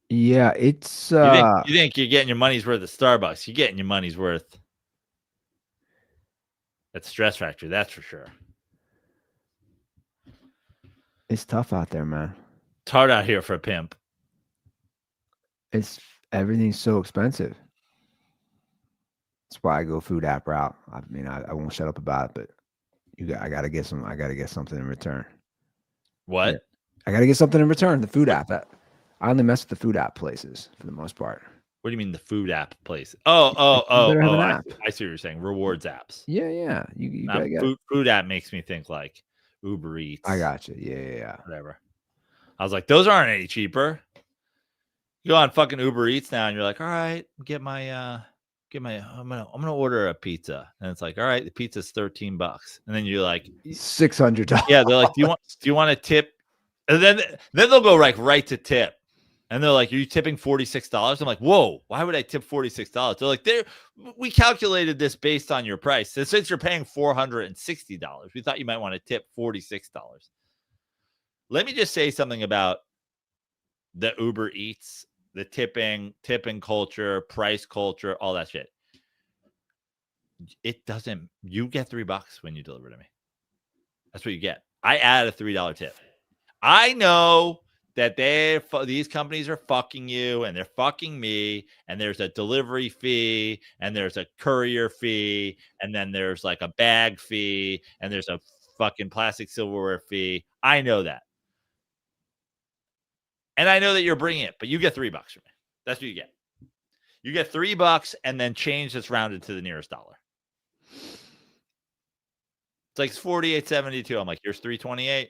Yeah, it's You think you're getting your money's worth at Starbucks. You're getting your money's worth at Stress Factory, that's for sure. it's tough out there, man. It's hard out here for a pimp. Everything's so expensive. That's why I go food app route. I mean, I won't shut up about it, but I gotta get something in return. What? Yeah. I gotta get something in return. The food app. I only mess with the food app places for the most part. What do you mean the food app place? Better have an app. I see what you're saying. Rewards apps. Yeah. You gotta get food app makes me think like Uber Eats. I got you. Yeah. Whatever. I was like, those aren't any cheaper. You go on fucking Uber Eats now, and you're like, all right, I'm gonna order a pizza, and it's like, all right, the pizza's $13, and then you're like, $600. yeah, they're like, do you want to tip? And then they'll go right to tip. And they're like, are you tipping $46? I'm like, whoa, why would I tip $46? They're like, we calculated this based on your price. So since you're paying $460, we thought you might want to tip $46. Let me just say something about the Uber Eats, the tipping culture, price culture, all that shit. You get $3 when you deliver to me. That's what you get. I add a $3 tip. I know that these companies are fucking you and they're fucking me, and there's a delivery fee and there's a courier fee and then there's like a bag fee and there's a fucking plastic silverware fee. I know that. And I know that you're bringing it, but you get $3 from me. That's what you get. You get $3 and then change that's rounded to the nearest dollar. It's like $48.72. I'm like, here's $3.28.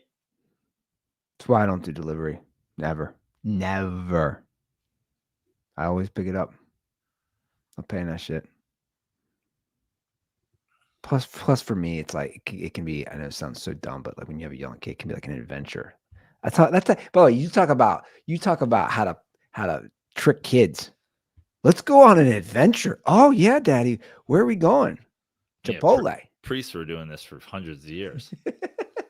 That's why I don't do delivery. Never. I always pick it up. I'm paying that shit. Plus for me, it's like it can be. I know it sounds so dumb, but like when you have a young kid, it can be like an adventure. Boy, you talk about how to trick kids. Let's go on an adventure. Oh yeah, Daddy, where are we going? Chipotle. Yeah, priests were doing this for hundreds of years.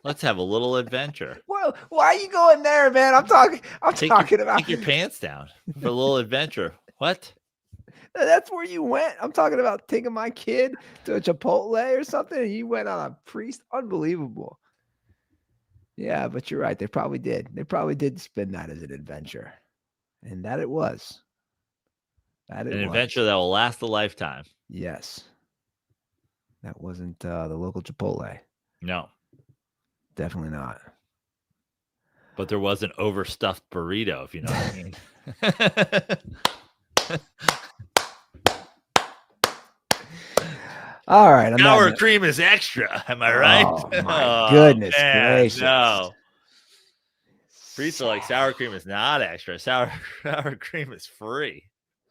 Let's have a little adventure. Well, why are you going there, man? I'm talking about take your pants down for a little adventure. What? That's where you went. I'm talking about taking my kid to a Chipotle or something, and you went on a priest. Unbelievable. Yeah, but you're right. They probably did. They probably did spin that as an adventure, and that it was. An adventure that will last a lifetime. Yes. That wasn't the local Chipotle. No. Definitely not. But there was an overstuffed burrito, if you know what I mean. All right. Sour cream is extra. Am I right? Oh, my goodness gracious. No. Priests are like, sour cream is not extra. Sour cream is free.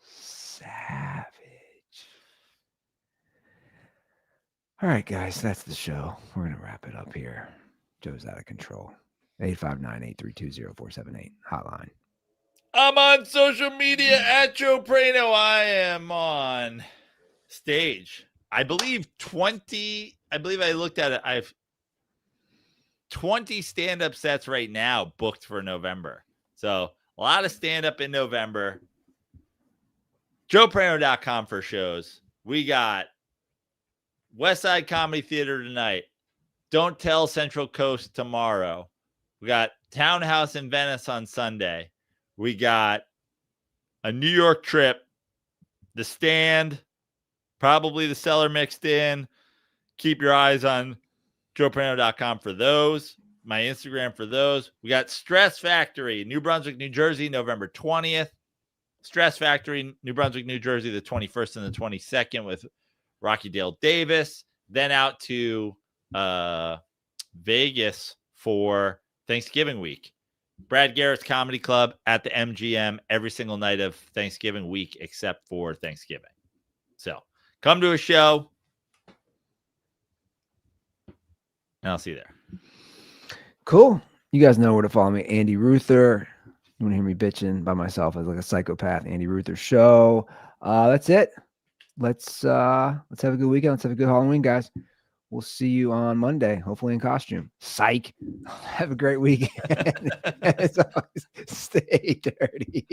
Savage. All right, guys. That's the show. We're going to wrap it up here. Joe's out of control. 859-832-0478 hotline. I'm on social media at Joe Prano. I am on stage I believe 20. I believe I looked at it. I have 20 stand-up sets right now booked for November. So a lot of stand-up in November. JoePrano.com for shows. We got West Side Comedy Theater tonight. Don't Tell Central Coast tomorrow. We got Townhouse in Venice on Sunday. We got a New York trip. The Stand. Probably the Cellar mixed in. Keep your eyes on JoePrano.com for those. My Instagram for those. We got Stress Factory, New Brunswick, New Jersey, November 20th. Stress Factory, New Brunswick, New Jersey, the 21st and the 22nd with Rocky Dale Davis. Then out to Vegas for Thanksgiving week. Brad Garrett's Comedy Club at the MGM every single night of Thanksgiving week except for Thanksgiving. So come to a show, and I'll see you there. Cool. You guys know where to follow me. Andy Ruther. You want to hear me bitching by myself as like a psychopath? Andy Ruther Show. That's it. Let's have a good weekend. Let's have a good Halloween, guys. We'll see you on Monday, hopefully in costume. Psych. Have a great weekend. As always, stay dirty.